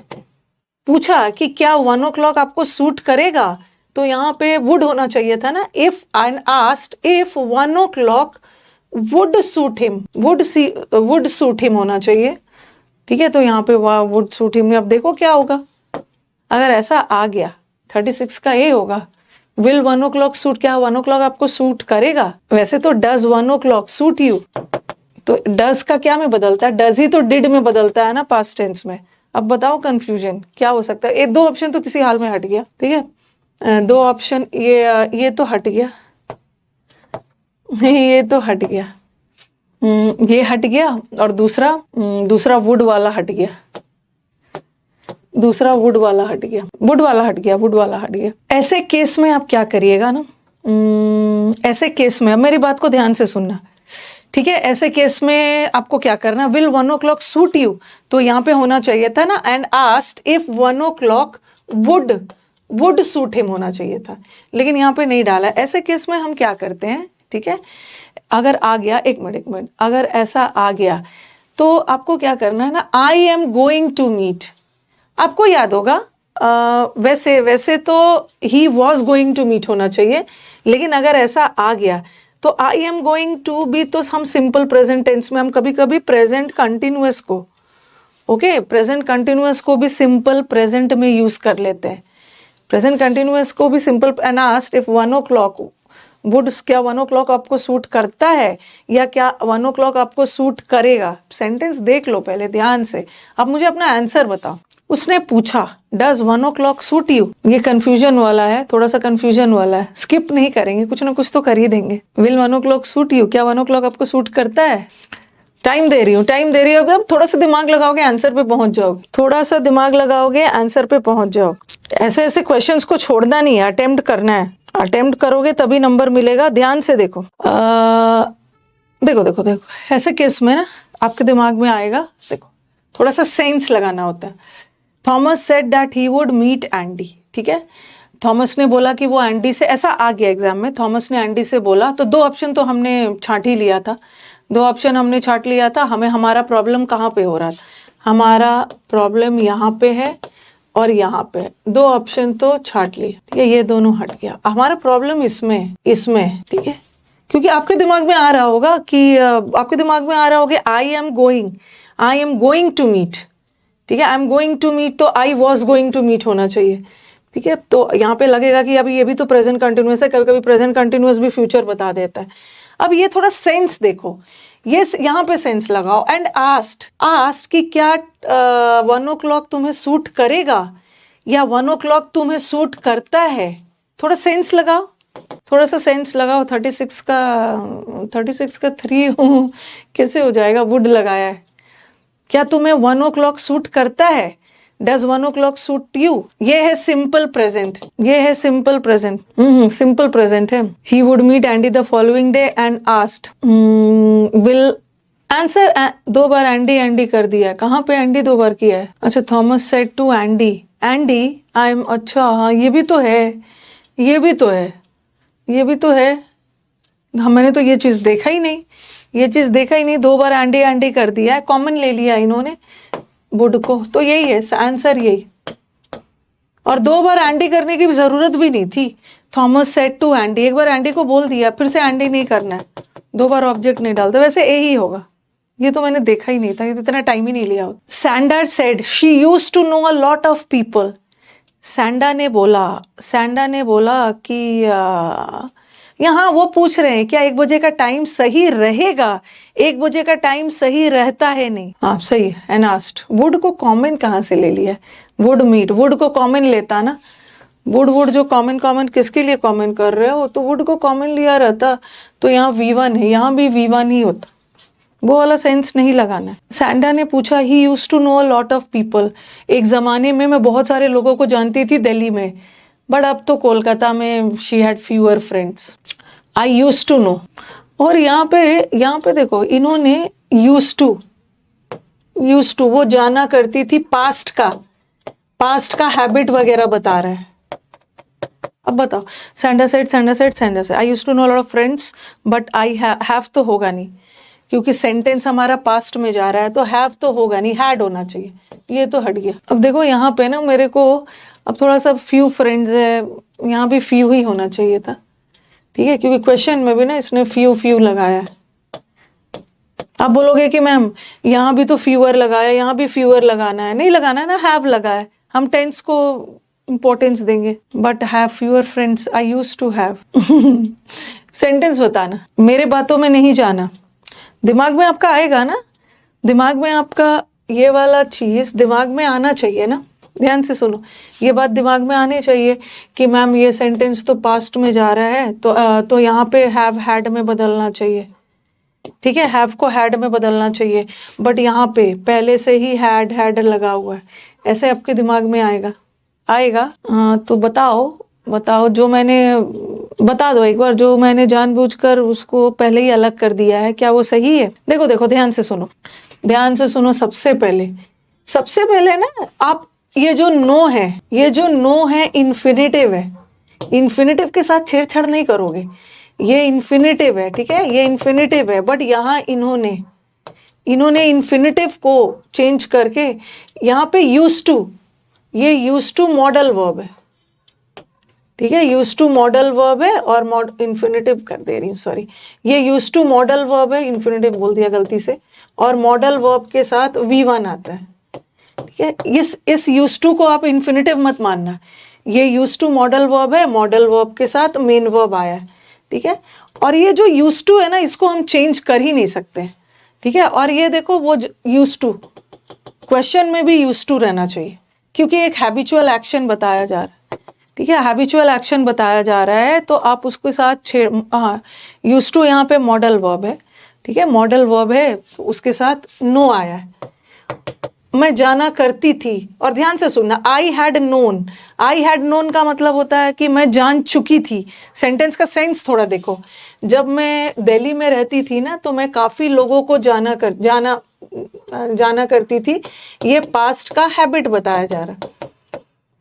पूछा कि क्या 1 o'clock आपको सूट करेगा, तो यहाँ पे वुड होना चाहिए था ना, if and asked if 1 o'clock would suit him, would suit him होना चाहिए, ठीक है, तो यहाँ पे वुड सूट हिम। अब देखो क्या होगा, अगर ऐसा आ गया 36 का ए होगा, विल 1 o'clock सूट, क्या 1 o'clock आपको सूट करेगा, वैसे तो डज 1 o'clock सूट यू, तो डज का क्या में बदलता है, डज ही तो डिड में बदलता है ना पास्ट टेंस में। अब बताओ कंफ्यूजन क्या हो सकता है, ये 2 ऑप्शन तो किसी हाल में हट गया, ठीक है, 2 ऑप्शन ये तो हट गया, ये तो हट गया, ये हट गया, और दूसरा वुड वाला हट गया, दूसरा वुड वाला हट गया। ऐसे केस में आप क्या करिएगा ना, ऐसे केस में अब मेरी बात को ध्यान से सुनना, ठीक है। ऐसे केस में आपको क्या करना, विल 1 o'clock सूट यू, तो यहाँ पे होना चाहिए था ना and asked if 1 o'clock would suit him होना चाहिए था, लेकिन यहाँ पे नहीं डाला। ऐसे केस में हम क्या करते हैं, ठीक है, अगर आ गया, एक मिनट, अगर ऐसा आ गया तो आपको क्या करना है ना, I am going to meet, आपको याद होगा वैसे तो he was going to meet होना चाहिए, लेकिन अगर ऐसा आ गया तो आई एम गोइंग टू भी तो हम सिंपल प्रेजेंट टेंस में, हम कभी कभी प्रेजेंट कंटिन्यूअस को, ओके, प्रेजेंट कंटिन्यूअस को भी सिंपल प्रेजेंट में यूज कर लेते हैं, प्रेजेंट कंटिन्यूअस को भी simple and asked if 1 o'clock would, क्या 1 o'clock आपको सूट करता है या क्या 1 o'clock आपको सूट करेगा। सेंटेंस देख लो पहले ध्यान से, अब मुझे अपना आंसर बताओ। उसने पूछा डज 1 o'clock सूट यू, ये कंफ्यूजन वाला है, थोड़ा सा कंफ्यूजन वाला है, स्किप नहीं करेंगे, कुछ ना कुछ तो कर ही देंगे। विल 1 o'clock सूट यू, क्या 1 o'clock आपको सूट करता है। टाइम दे रही हूँ, अब थोड़ा सा दिमाग लगाओगे आंसर पे पहुंच जाओगे, थोड़ा सा दिमाग लगाओगे आंसर पे पहुंच जाओ। ऐसे क्वेश्चंस को छोड़ना नहीं है, अटेम्प्ट करना है, अटेम्प्ट करोगे तभी नंबर मिलेगा। ध्यान से देखो, देखो ऐसे केस में ना आपके दिमाग में आएगा, देखो थोड़ा सा सेंस लगाना होता है। Thomas said that he would meet Andy, ठीक है, थॉमस ने बोला कि वो एंडी से, ऐसा आ गया एग्जाम में, थॉमस ने एंडी से बोला, तो 2 ऑप्शन तो हमने छांट ही लिया था, 2 ऑप्शन हमने छांट लिया था। हमें हमारा प्रॉब्लम कहाँ पे हो रहा था, हमारा प्रॉब्लम यहाँ पे है और यहाँ पे, 2 ऑप्शन तो छांट लिए, ठीक है, ये दोनों हट गया। हमारा प्रॉब्लम इसमें, ठीक है, क्योंकि आपके दिमाग में आ रहा होगा I am going to meet, ठीक है, I am going to meet, तो I was going to meet होना चाहिए, ठीक है। तो यहाँ पे लगेगा कि अभी ये भी तो प्रेजेंट कंटिन्यूअस है, कभी कभी प्रेजेंट कंटिन्यूअस भी फ्यूचर बता देता है। अब ये थोड़ा सेंस देखो, ये यहाँ पे सेंस लगाओ एंड आस्क्ड कि क्या 1 o'clock तुम्हें सूट करेगा या 1 o'clock तुम्हें सूट करता है। थोड़ा सेंस लगाओ, थोड़ा सा सेंस लगाओ। 36 का 3 कैसे हो जाएगा, वुड लगाया है। क्या तुम्हें 1 o'clock सूट करता है, डज 1 o'clock सूट यू, ये है सिंपल प्रेजेंट, सिंपल प्रेजेंट है। He would meet Andy the following day and asked will, answer 2 बार एंडी कर दिया है। कहाँ पे एंडी 2 बार किया है, अच्छा, Thomas said to Andy I am, अच्छा हाँ ये भी तो है, मैंने तो ये चीज़ देखा ही नहीं, ये चीज़ देखा ही नहीं, 2 बार आंटी आंटी कर दिया है, कॉमन ले लिया इन्होंने वुड को, तो यही है आंसर यही। और 2 बार एंडी करने की ज़रूरत भी नहीं थी। थॉमस सेड टू एंडी, एक बार एंडी को बोल दिया, फिर से एंडी नहीं करना है, 2 बार ऑब्जेक्ट नहीं डालते। वैसे ए ही होगा, ये तो मैंने देखा ही नहीं था, ये तो इतना टाइम ही नहीं लिया। Sandra said she used to know a lot of people. Sandra ने बोला कि यहाँ वो पूछ रहे हैं क्या 1 बजे का टाइम सही रहेगा, 1 बजे का टाइम सही रहता है नहीं। हाँ सही है। एंड आस्क्ड, वुड को कॉमन कहाँ से ले लिया? वुड मीट, वुड को कॉमन लेता ना, वुड जो कॉमन किसके लिए कॉमन कर रहे हो, तो वुड को कॉमन लिया रहता तो यहाँ V1 है, यहाँ भी V1 ही होता, वो वाला सेंस नहीं लगाना है। सैंडा ने पूछा he use to know a lot of people, एक ज़माने में मैं बहुत सारे लोगों को जानती थी दिल्ली में, बट अब तो कोलकाता में she had fewer friends. I use to know, और यहाँ पे देखो इन्होंने यूज टू वो जाना करती थी, पास्ट का हैबिट वगैरह बता रहा है। अब बताओ, Sandra said I use to know lot of friends but I have तो होगा नहीं, क्योंकि सेंटेंस हमारा पास्ट में जा रहा है, तो हैव तो होगा नहीं, हैड होना चाहिए, ये तो हट गया। अब देखो यहाँ पे ना मेरे को अब थोड़ा सा फ्यू फ्रेंड्स है, यहाँ भी फ्यू ही होना चाहिए था, ठीक है, क्योंकि क्वेश्चन में भी ना इसने फ्यू लगाया है। आप बोलोगे कि मैम यहाँ भी तो फ्यूअर लगाया, यहाँ भी फ्यूअर लगाना है, नहीं लगाना है ना, हैव लगा है, हम टेंस को इंपॉर्टेंस देंगे। But have fewer friends, I use to have. Sentence बताना, मेरे बातों में नहीं जाना। दिमाग में आपका आएगा ना, दिमाग में आपका ये वाला चीज दिमाग में आना चाहिए ना, ध्यान से सुनो, ये बात दिमाग में आनी चाहिए कि मैम ये सेंटेंस तो पास्ट में जा रहा है, तो यहाँ पे हैव हैड में बदलना चाहिए, ठीक है, हैव को हैड में बदलना चाहिए, बट यहाँ पे पहले से ही हैड लगा हुआ है, ऐसे आपके दिमाग में आएगा। तो बताओ जो मैंने, बता दो एक बार, जो मैंने जानबूझकर उसको पहले ही अलग कर दिया है, क्या वो सही है? देखो ध्यान से सुनो। सबसे पहले ना आप ये जो नो है इन्फिनिटिव है, इन्फिनिटिव के साथ छेड़छाड़ नहीं करोगे, ये इन्फिनिटिव है, ठीक है, ये इन्फिनिटिव है, बट यहाँ इन्होंने इन्फिनिटिव को चेंज करके यहाँ पे यूज टू मॉडल वर्ब है, ठीक है, यूज टू मॉडल वर्ब है और इन्फिनिटिव कर दे रही हूँ, सॉरी, ये यूज टू मॉडल वर्ब है, इन्फिनिटिव बोल दिया गलती से, और मॉडल वर्ब के साथ V1 आता है, ठीक है। इस यूज टू को आप इन्फिनिटिव मत मानना, ये यूज टू मॉडल वर्ब है, मॉडल वर्ब के साथ मेन वर्ब आया है, ठीक है, और ये जो यूज टू है ना, इसको हम चेंज कर ही नहीं सकते, ठीक है। और ये देखो वो यूज टू, क्वेश्चन में भी यूज टू रहना चाहिए, क्योंकि एक हैबिचुअल एक्शन बताया जा रहा है, ठीक है, हैबिचुअल एक्शन बताया जा रहा है, तो आप उसके साथ यूज टू यहाँ पे मॉडल वर्ब है, ठीक है, मॉडल वर्ब है, उसके साथ नो आया है। मैं जाना करती थी, और ध्यान से सुनना, आई हैड नोन का मतलब होता है कि मैं जान चुकी थी। सेंटेंस का सेंस थोड़ा देखो, जब मैं दिल्ली में रहती थी ना, तो मैं काफी लोगों को जाना करती थी, ये पास्ट का हैबिट बताया जा रहा,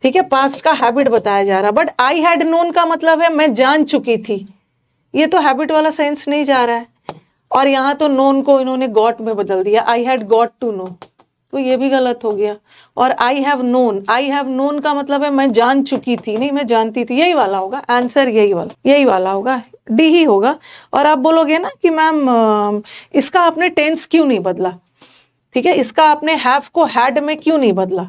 ठीक है, पास्ट का हैबिट बताया जा रहा, बट आई हैड नोन का मतलब है मैं जान चुकी थी, ये तो हैबिट वाला सेंस नहीं जा रहा है, और यहाँ तो नोन को इन्होंने गॉट में बदल दिया, I had got to know, तो ये भी गलत हो गया। और आई हैव नोन का मतलब है मैं जान चुकी थी, नहीं मैं जानती थी, यही वाला होगा आंसर, यही वाला होगा, डी ही होगा। और आप बोलोगे ना कि मैम इसका आपने टेंस क्यों नहीं बदला, ठीक है, इसका आपने हैव को हैड में क्यों नहीं बदला,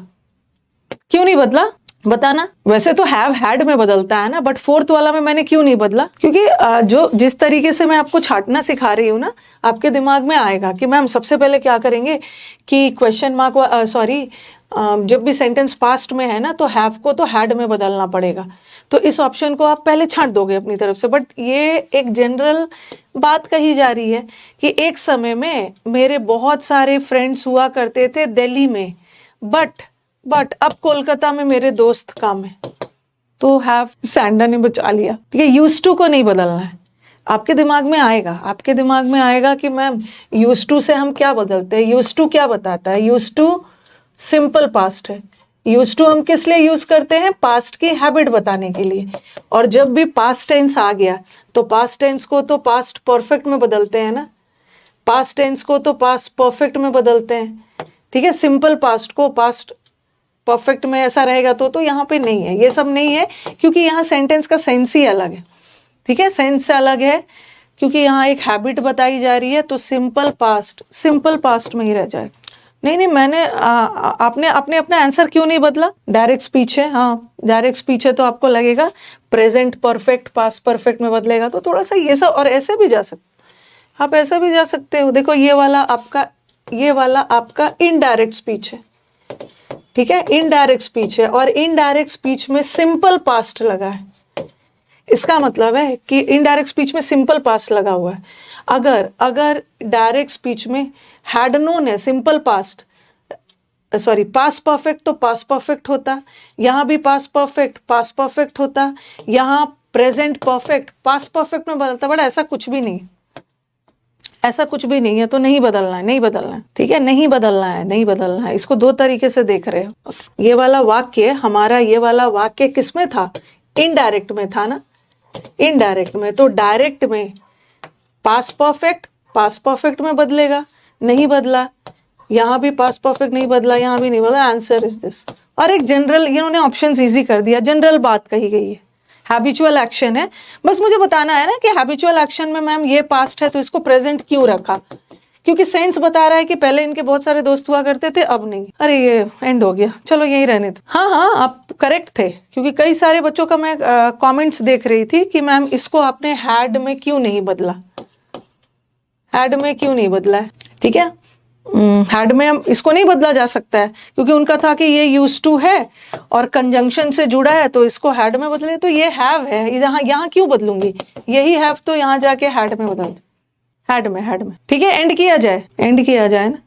बताना। वैसे तो हैव हैड में बदलता है ना, बट फोर्थ वाला में मैंने क्यों नहीं बदला, क्योंकि जिस तरीके से मैं आपको छाटना सिखा रही हूँ ना, आपके दिमाग में आएगा कि मैम सबसे पहले क्या करेंगे कि क्वेश्चन मार्क जब भी सेंटेंस पास्ट में है ना, तो हैव को तो हैड में बदलना पड़ेगा, तो इस ऑप्शन को आप पहले छांट दोगे अपनी तरफ से। बट ये एक जनरल बात कही जा रही है कि एक समय में मेरे बहुत सारे फ्रेंड्स हुआ करते थे दिल्ली में, बट अब कोलकाता में मेरे दोस्त कम है, तो हैव सैंडा ने बचा लिया, ठीक है, यूज टू को नहीं बदलना है। आपके दिमाग में आएगा कि मैम यूज टू से हम क्या बदलते हैं, यूज टू क्या बताता है, यूज टू सिंपल पास्ट है, यूज टू हम किस लिए यूज करते हैं? पास्ट की हैबिट बताने के लिए। और जब भी पास्ट टेंस आ गया तो पास्ट टेंस को तो पास्ट परफेक्ट में बदलते हैं ना, पास्ट टेंस को तो पास्ट परफेक्ट में बदलते हैं, ठीक है। सिंपल पास्ट को पास्ट परफेक्ट में ऐसा रहेगा तो यहाँ पे नहीं है, ये सब नहीं है, क्योंकि यहाँ सेंटेंस का सेंस ही अलग है, ठीक है, सेंस अलग है, क्योंकि यहाँ एक हैबिट बताई जा रही है, तो सिंपल पास्ट में ही रह जाए। नहीं मैंने आपने अपना आंसर क्यों नहीं बदला? डायरेक्ट स्पीच है, हाँ डायरेक्ट स्पीच है तो आपको लगेगा प्रेजेंट परफेक्ट पास्ट परफेक्ट में बदलेगा, तो थोड़ा सा ये सब, और ऐसे भी जा सकते, आप ऐसा भी जा सकते हो। देखो ये वाला आपका इनडायरेक्ट स्पीच है, ठीक है, इनडायरेक्ट स्पीच है, और इनडायरेक्ट स्पीच में सिंपल पास्ट लगा है। इसका मतलब है कि इनडायरेक्ट स्पीच में सिंपल पास्ट लगा हुआ है। अगर डायरेक्ट स्पीच में हैड नोन है, simple past, sorry past perfect, तो पास्ट परफेक्ट होता, यहाँ भी पास्ट परफेक्ट होता, यहाँ प्रेजेंट परफेक्ट पास्ट परफेक्ट में बदलता, बट ऐसा कुछ भी नहीं, ऐसा कुछ भी नहीं है, तो नहीं बदलना है, ठीक है, नहीं बदलना है। इसको दो तरीके से देख रहे हो। ये वाला वाक्य हमारा, ये वाला वाक्य किस में था? इनडायरेक्ट में था ना, इनडायरेक्ट में, तो डायरेक्ट में पास्ट परफेक्ट में बदलेगा, नहीं बदला, यहाँ भी पास्ट परफेक्ट नहीं बदला, यहाँ भी नहीं बदला, आंसर इज दिस। और एक जनरल, इन्होंने ऑप्शंस इजी कर दिया, जनरल बात कही गई है, हैबिचुअल एक्शन है, बस मुझे बताना है ना कि हैबिचुअल एक्शन में मैम ये पास्ट है तो इसको प्रेजेंट क्यों रखा, क्योंकि सेंस बता रहा है कि पहले इनके बहुत सारे दोस्त हुआ करते थे, अब नहीं। अरे ये एंड हो गया, चलो यही रहने दो। हाँ आप करेक्ट थे, क्योंकि कई सारे बच्चों का मैं कमेंट्स देख रही थी कि मैम इसको आपने हैड में क्यों नहीं बदला, हैड में क्यों नहीं बदला है, ठीक है। हैड में हम इसको नहीं बदला जा सकता है, क्योंकि उनका था कि ये यूज टू है और कंजंक्शन से जुड़ा है, तो इसको हैड में बदले, तो ये हैव है, यहाँ क्यों बदलूंगी, यही हैव तो यहाँ जाके हैड में बदल, हैड में, ठीक है। एंड किया जाए ना,